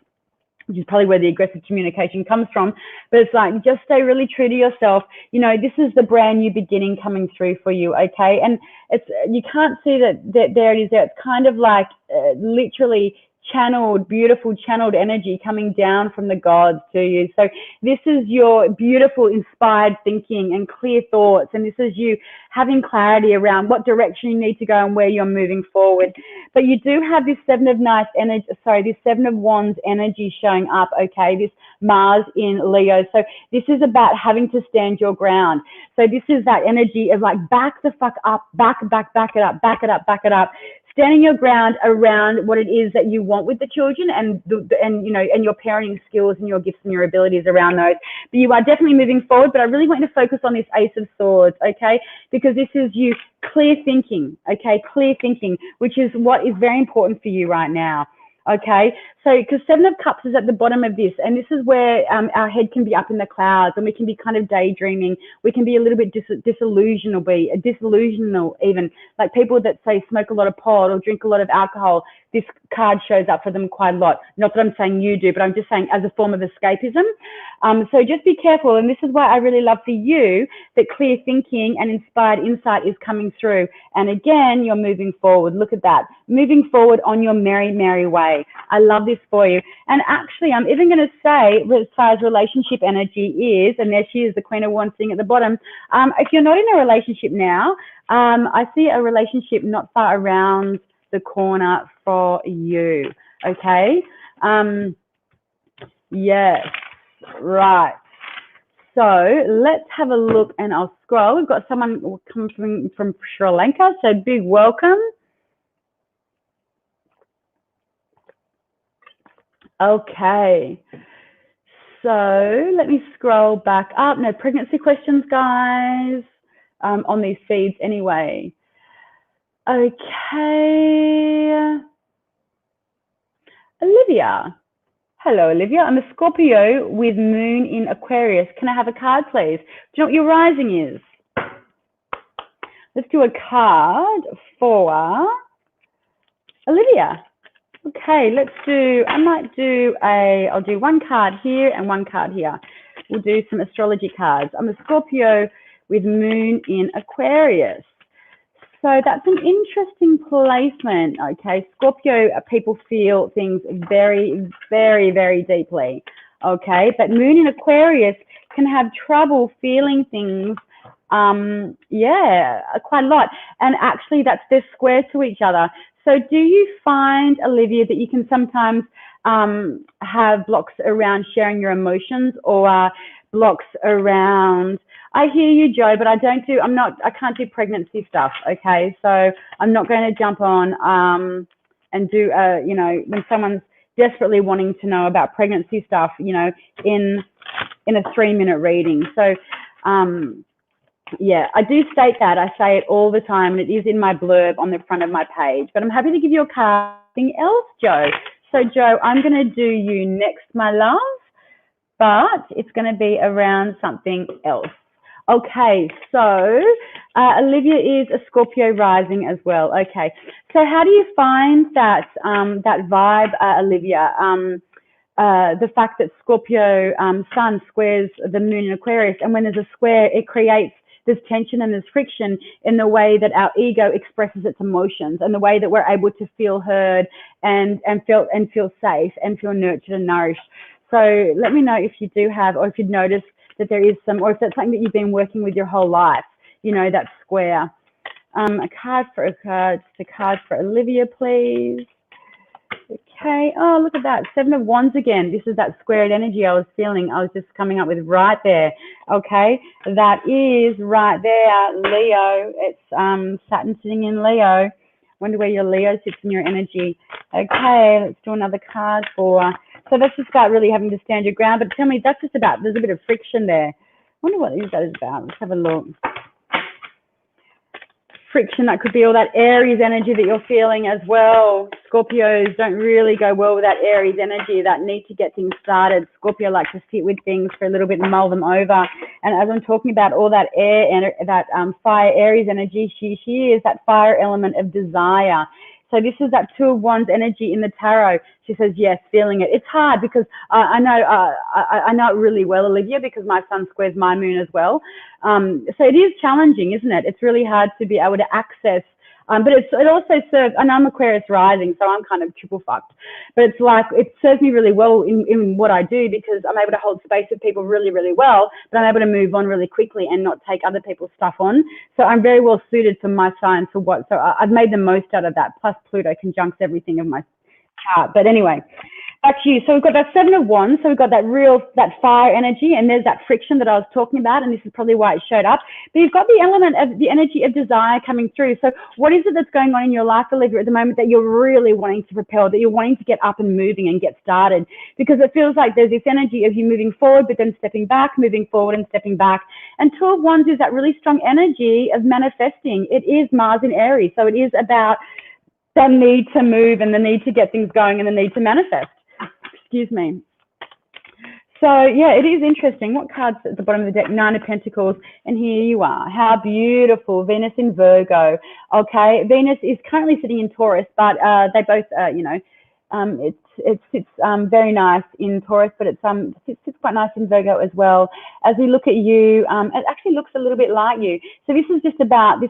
which is probably where the aggressive communication comes from. But it's like, just stay really true to yourself. You know, this is the brand new beginning coming through for you, okay? And it's, you can't see that there it is there. It's kind of like literally channeled, beautiful channeled energy coming down from the gods to you. So this is your beautiful inspired thinking and clear thoughts, and this is you having clarity around what direction you need to go and where you're moving forward. But you do have this 7 of Knights energy, this 7 of Wands energy showing up, okay, this Mars in Leo. So this is about having to stand your ground. So this is that energy of like, back the fuck up, back it up. Standing your ground around what it is that you want with the children, and you know, and your parenting skills and your gifts and your abilities around those. But you are definitely moving forward. But I really want you to focus on this Ace of Swords, okay? Because this is you clear thinking, okay? Clear thinking, which is what is very important for you right now. Okay, so because Seven of Cups is at the bottom of this, and this is where our head can be up in the clouds, and we can be kind of daydreaming. We can be a little bit disillusional even. Like people that say smoke a lot of pot or drink a lot of alcohol, this card shows up for them quite a lot. Not that I'm saying you do, but I'm just saying as a form of escapism. So just be careful, and this is why I really love for you that clear thinking and inspired insight is coming through. And again, you're moving forward. Look at that. Moving forward on your merry, merry way. I love this for you. And actually, I'm even going to say, as far as relationship energy is, and there she is, the Queen of Wands sitting at the bottom. If you're not in a relationship now, I see a relationship not far around the corner for you. Okay. Yes. Right. So let's have a look, and I'll scroll. We've got someone coming from Sri Lanka, so big welcome. Okay, so let me scroll back up. No pregnancy questions, guys, on these feeds anyway. Okay, Olivia. Hello, Olivia. I'm a Scorpio with moon in Aquarius. Can I have a card, please? Do you know what your rising is? Let's do a card for Olivia. Okay, let's do, I'll do one card here and one card here. We'll do some astrology cards. I'm a Scorpio with moon in Aquarius. So that's an interesting placement, okay? Scorpio, people feel things very, very, very deeply, okay? But moon in Aquarius can have trouble feeling things, quite a lot. And actually, they're square to each other. So do you find, Olivia, that you can sometimes have blocks around sharing your emotions, or blocks around, I hear you, Joe, but I can't do pregnancy stuff, okay? So I'm not going to jump on and do, when someone's desperately wanting to know about pregnancy stuff, in a 3-minute reading. So, yeah, I do state that. I say it all the time, and it is in my blurb on the front of my page. But I'm happy to give you a card. Something else, Joe. So, Joe, I'm going to do you next, my love, but it's going to be around something else. Okay, so Olivia is a Scorpio rising as well. Okay, so how do you find that that vibe, Olivia? The fact that Scorpio sun squares the moon in Aquarius, and when there's a square, it creates this tension and this friction in the way that our ego expresses its emotions, and the way that we're able to feel heard and feel safe and feel nurtured and nourished. So let me know if you do have, or if you've noticed that there is some, or if that's something that you've been working with your whole life, that square. A card for Olivia, please. Okay. Oh, look at that. 7 of Wands again. This is that squared energy I was feeling. I was just coming up with right there. Okay. That is right there, Leo. It's Saturn sitting in Leo. Wonder where your Leo sits in your energy. Okay. Let's do another card for, so that's just about really having to stand your ground. But tell me, that's just about, there's a bit of friction there. Wonder what that is about. Let's have a look. Friction, that could be all that Aries energy that you're feeling as well. Scorpios don't really go well with that Aries energy, that need to get things started. Scorpio likes to sit with things for a little bit and mull them over. And as I'm talking about all that fire Aries energy, she is that fire element of desire. So this is that 2 of Wands energy in the tarot. She says, yes, feeling it. It's hard because I know it really well, Olivia, because my sun squares my moon as well. So it is challenging, isn't it? It's really hard to be able to access. But it also serves, and I'm Aquarius rising, so I'm kind of triple fucked. But it's like, it serves me really well in what I do, because I'm able to hold space with people really, really well, but I'm able to move on really quickly and not take other people's stuff on. So I'm very well suited for my sign for what, so I've made the most out of that. Plus Pluto conjuncts everything of my chart. But anyway, back to you. So we've got that 7 of Wands. So we've got that fire energy, and there's that friction that I was talking about, and this is probably why it showed up. But you've got the element of the energy of desire coming through. So what is it that's going on in your life, Olivia, at the moment that you're really wanting to propel, that you're wanting to get up and moving and get started? Because it feels like there's this energy of you moving forward, but then stepping back, moving forward and stepping back. And 2 of Wands is that really strong energy of manifesting. It is Mars in Aries. So it is about the need to move and the need to get things going and the need to manifest. Excuse me. So, yeah, it is interesting. What card's at the bottom of the deck? Nine of Pentacles. And here you are. How beautiful. Venus in Virgo. Okay. Venus is currently sitting in Taurus, but they both, it sits very nice in Taurus, but it sits quite nice in Virgo as well. As we look at you, it actually looks a little bit like you. So this is this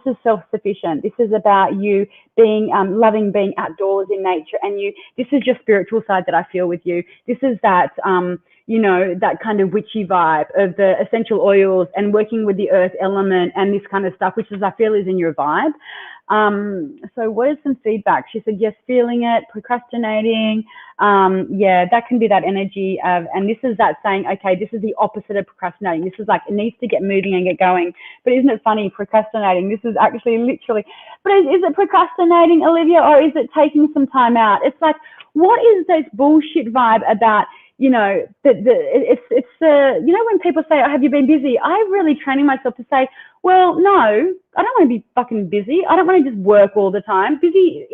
is self-sufficient. This is about you being, loving being outdoors in nature, and this is your spiritual side that I feel with you. This is that, that kind of witchy vibe of the essential oils and working with the earth element and this kind of stuff, which I feel is in your vibe. So what is some feedback? She said, yes, feeling it, procrastinating. Yeah, that can be that energy of, and this is that saying, okay, this is the opposite of procrastinating. This is like, it needs to get moving and get going. But isn't it funny, procrastinating? This is actually literally, but is it procrastinating, Olivia, or is it taking some time out? It's like, what is this bullshit vibe about, when people say, oh, have you been busy? I'm really training myself to say, well, no, I don't want to be fucking busy. I don't want to just work all the time. Busy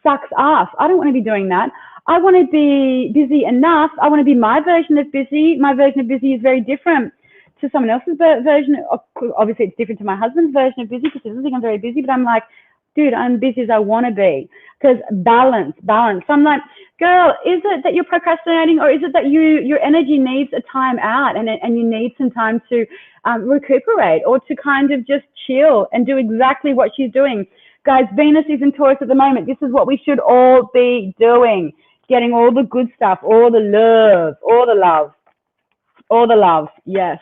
sucks ass. I don't want to be doing that. I want to be busy enough. I want to be my version of busy. My version of busy is very different to someone else's version. Obviously, it's different to my husband's version of busy because he doesn't think I'm very busy, but I'm like, dude, I'm busy as I want to be, because balance. So I'm like, girl, is it that you're procrastinating, or is it that your energy needs a time out and you need some time to recuperate or to kind of just chill and do exactly what she's doing? Guys, Venus is in Taurus at the moment. This is what we should all be doing, getting all the good stuff, all the love. Yes.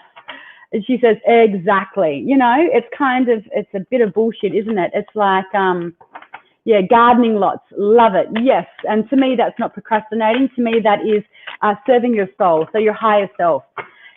And she says, exactly. It's a bit of bullshit, isn't it? It's like, gardening lots. Love it. Yes. And to me, that's not procrastinating. To me, that is serving your soul, so your higher self.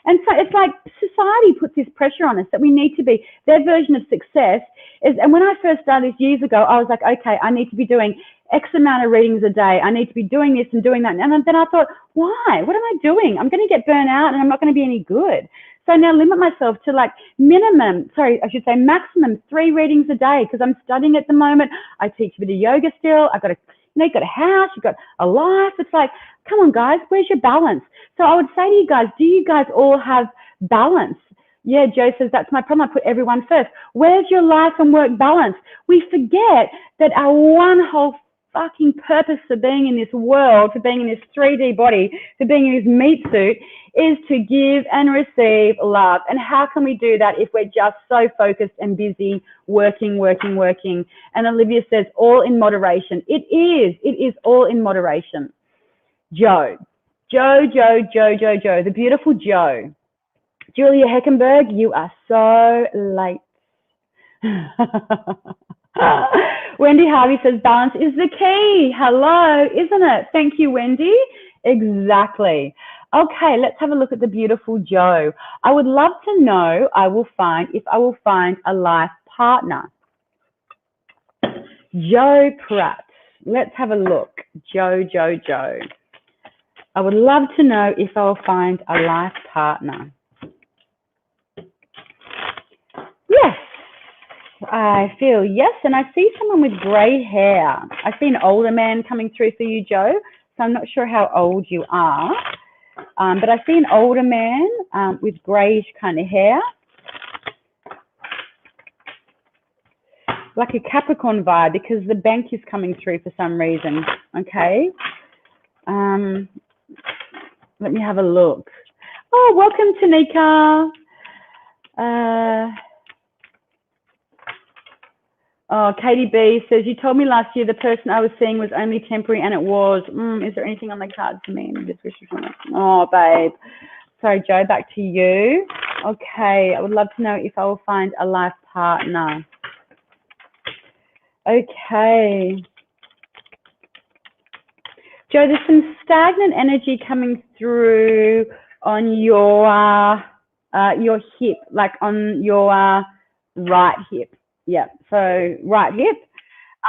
And so it's like society puts this pressure on us that we need to be, their version of success is, and when I first started this years ago, I was like, okay, I need to be doing X amount of readings a day. I need to be doing this and doing that. And then I thought, why? What am I doing? I'm going to get burnt out and I'm not going to be any good. So I now limit myself to maximum 3 readings a day, because I'm studying at the moment. I teach a bit of yoga still. I've got you've got a house, you've got a life. It's like, come on, guys, where's your balance? So I would say to you guys, do you guys all have balance? Yeah, Joe says, that's my problem. I put everyone first. Where's your life and work balance? We forget that our one whole fucking purpose for being in this world, for being in this 3D body, for being in this meat suit, is to give and receive love. And how can we do that if we're just so focused and busy working? And Olivia says, all in moderation. It is all in moderation. Joe, the beautiful Joe. Julia Heckenberg, you are so late. Wendy Harvey says, balance is the key. Hello, isn't it? Thank you, Wendy. Exactly. Okay, let's have a look at the beautiful Joe. I would love to know if I will find a life partner. Joe Pratt. Let's have a look. Joe. I would love to know if I will find a life partner. Yes. I feel yes, and I see someone with grey hair. I see an older man coming through for you, Joe, so I'm not sure how old you are, but I see an older man with greyish kind of hair, like a Capricorn vibe, because the bank is coming through for some reason. Okay, let me have a look. Oh, welcome, Tanika. Oh, Katie B says, you told me last year the person I was seeing was only temporary, and it was. Is there anything on the cards for me? Oh, babe. Sorry, Joe, back to you. Okay, I would love to know if I will find a life partner. Okay. Joe, there's some stagnant energy coming through on your hip, like on your right hip. Yeah, so right hip,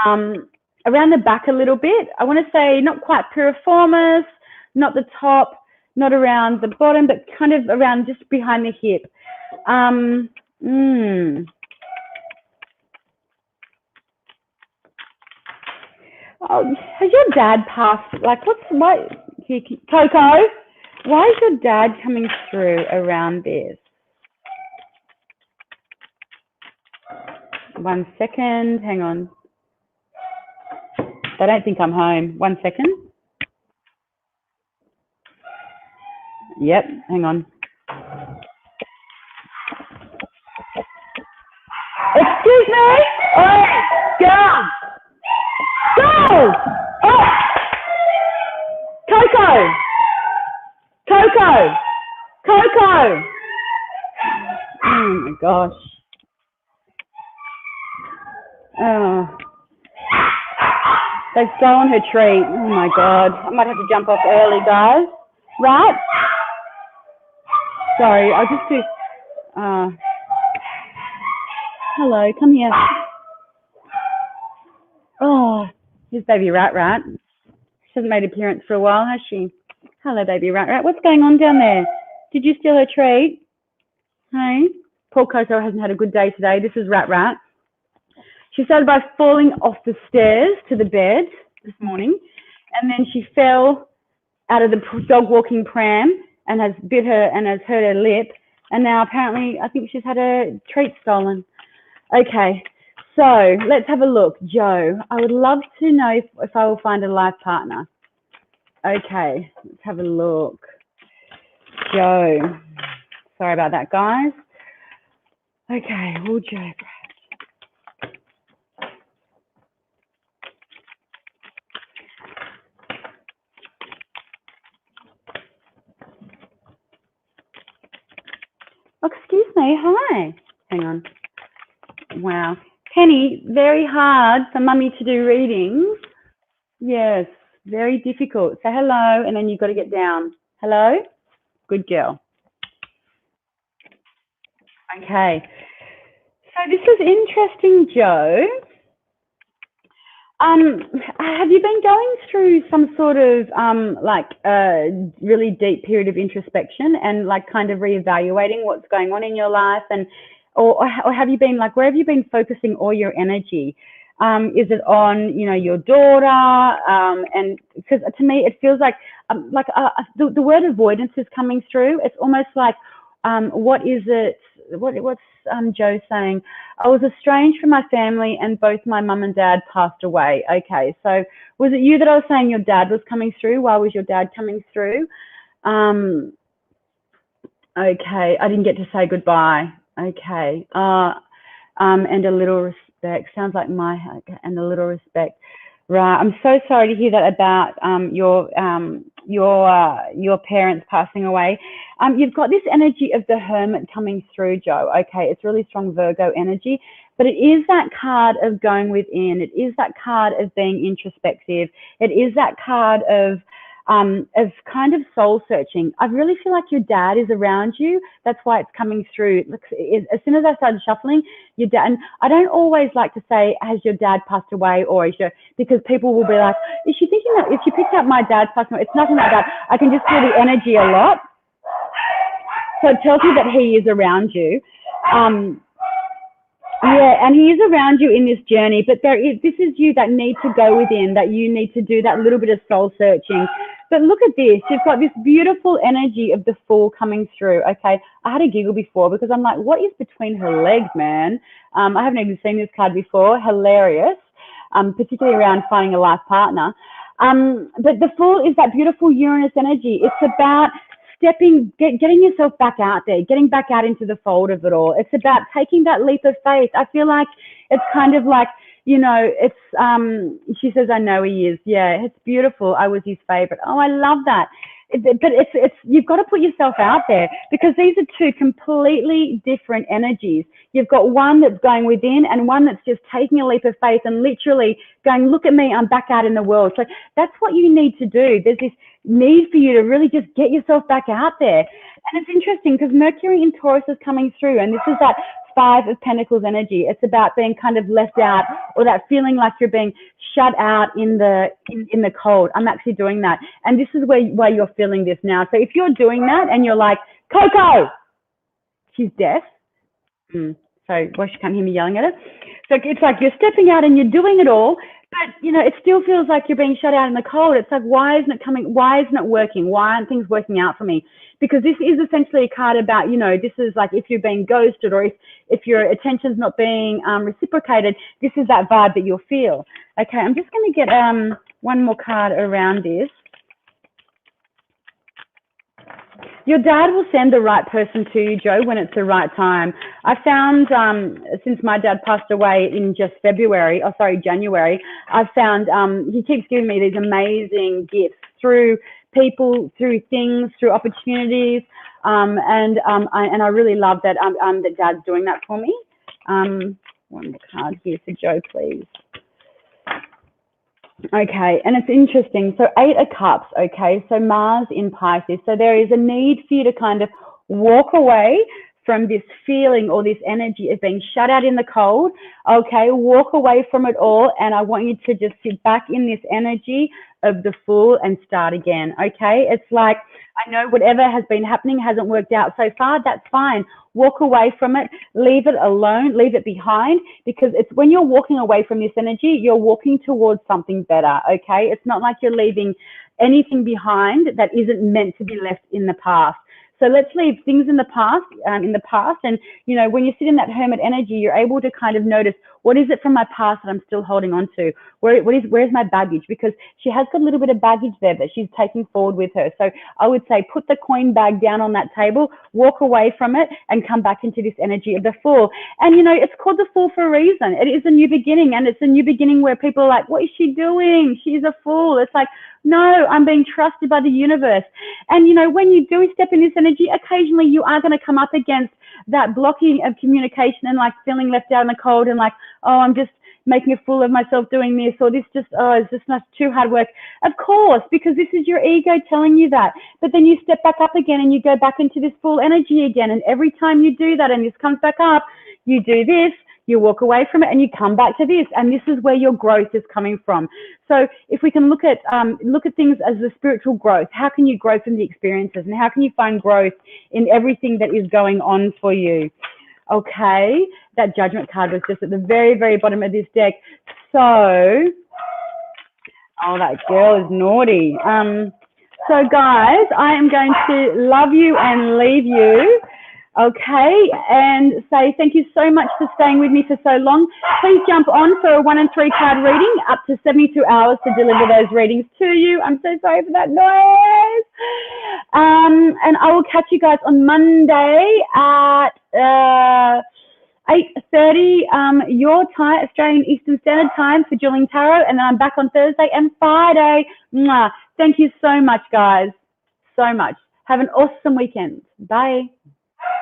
around the back a little bit. I want to say not quite piriformis, not the top, not around the bottom, but kind of around just behind the hip. Oh, has your dad passed? Like, why? Coco, why is your dad coming through around this? 1 second, hang on. They don't think I'm home. 1 second. Yep, hang on. Excuse me? Oh, go! Go! Oh! Coco! Coco! Coco! Oh my gosh. Oh. They've stolen her treat. Oh my God. I might have to jump off early, guys. Right? Sorry, I'll just do... hello, come here. Oh, here's baby Rat Rat. She hasn't made an appearance for a while, has she? Hello, baby Rat Rat. What's going on down there? Did you steal her treat? Hey? Poor Coco hasn't had a good day today. This is Rat Rat. She started by falling off the stairs to the bed this morning, and then she fell out of the dog walking pram and has bit her and has hurt her lip. And now apparently I think she's had her treat stolen. Okay, so let's have a look. Joe, I would love to know if I will find a life partner. Okay, let's have a look. Joe, sorry about that, guys. Okay, well, Joe. Excuse me, hi. Hang on. Wow. Penny, very hard for mummy to do readings. Yes, very difficult. Say hello and then you've got to get down. Hello? Good girl. Okay. So this is interesting, Joe. Have you been going through some sort of like a really deep period of introspection and like kind of reevaluating what's going on in your life, and or have you been like, where have you been focusing all your energy? Is it on, you know, your daughter? And because to me it feels like the word avoidance is coming through. It's almost like what is it? What's Joe saying? I was estranged from my family and both my mum and dad passed away. Okay, so was it you that I was saying your dad was coming through? Why was your dad coming through? Okay, I didn't get to say goodbye. Okay, and a little respect. Sounds like and a little respect. Right, I'm so sorry to hear that about your parents passing away. You've got this energy of the Hermit coming through, Joe. Okay, it's really strong Virgo energy, but it is that card of going within. It is that card of being introspective. It is that card of kind of soul searching. I really feel like your dad is around you. That's why it's coming through. As soon as I started shuffling, your dad, and I don't always like to say, has your dad passed away, or is your, because people will be like, is she thinking that if you picked up my dad's passing away? It's nothing like that. I can just feel the energy a lot. So it tells you that he is around you. Yeah, and he is around you in this journey, but this is you that need to go within, that you need to do that little bit of soul searching. But look at this. You've got this beautiful energy of the Fool coming through. Okay, I had a giggle before because I'm like, what is between her legs, man? I haven't even seen this card before. Hilarious, particularly around finding a life partner. But the Fool is that beautiful Uranus energy. It's about getting yourself back out there, getting back out into the fold of it all. It's about taking that leap of faith. I feel like it's kind of like, you know, it's, she says, I know he is. Yeah, it's beautiful. I was his favorite. Oh, I love that. But it's you've got to put yourself out there, because these are two completely different energies. You've got one that's going within and one that's just taking a leap of faith and literally going, look at me, I'm back out in the world. So that's what you need to do. There's this need for you to really just get yourself back out there. And it's interesting because Mercury in Taurus is coming through, and this is that Five of Pentacles energy. It's about being kind of left out, or that feeling like you're being shut out in the cold. I'm actually doing that, and this is why you're feeling this now. So if you're doing that and you're like, Coco, she's deaf, so well, she can't hear me yelling at her. So it's like you're stepping out and you're doing it all, But, you know, it still feels like you're being shut out in the cold. It's like, why isn't it coming? Why isn't it working? Why aren't things working out for me? Because this is essentially a card about, you know, this is like if you're being ghosted or if your attention's not being reciprocated, this is that vibe that you'll feel. Okay, I'm just going to get one more card around this. Your dad will send the right person to you, Joe, when it's the right time. I found since my dad passed away in just January, I've found he keeps giving me these amazing gifts through people, through things, through opportunities, and I really love that that Dad's doing that for me. One more card here for Joe, please. Okay, and it's interesting. So 8 of Cups, okay, so Mars in Pisces. So there is a need for you to kind of walk away from this feeling or this energy of being shut out in the cold, okay, walk away from it all, and I want you to just sit back in this energy of the Fool and start again, okay? It's like, I know whatever has been happening hasn't worked out so far, that's fine. Walk away from it, leave it alone, leave it behind, because it's when you're walking away from this energy, you're walking towards something better, okay? It's not like you're leaving anything behind that isn't meant to be left in the past. So let's leave things in the past, and, you know, when you sit in that hermit energy, you're able to kind of notice, what is it from my past that I'm still holding on to? Where's my baggage? Because she has got a little bit of baggage there that she's taking forward with her. So I would say put the coin bag down on that table, walk away from it, and come back into this energy of the Fool. And, you know, it's called the Fool for a reason. It is a new beginning, and it's a new beginning where people are like, what is she doing? She's a fool. It's like, no, I'm being trusted by the universe. And, you know, when you do step in this energy, occasionally you are going to come up against that blocking of communication and like feeling left out in the cold and like, oh, I'm just making a fool of myself doing this, or this just, oh, it's just not too hard work. Of course, because this is your ego telling you that. But then you step back up again and you go back into this Fool energy again. And every time you do that and this comes back up, you do this, you walk away from it and you come back to this, and this is where your growth is coming from. So if we can look at things as the spiritual growth, how can you grow from the experiences, and how can you find growth in everything that is going on for you? Okay, that Judgment card was just at the very, very bottom of this deck. So, oh, that girl is naughty. So guys, I am going to love you and leave you. Okay, and say thank you so much for staying with me for so long. Please jump on for a 1 and 3 card reading, up to 72 hours to deliver those readings to you. I'm so sorry for that noise. And I will catch you guys on Monday at 8:30 your time, Australian Eastern Standard Time, for Juling Tarot, and then I'm back on Thursday and Friday. Mwah. Thank you so much, guys. So much. Have an awesome weekend. Bye.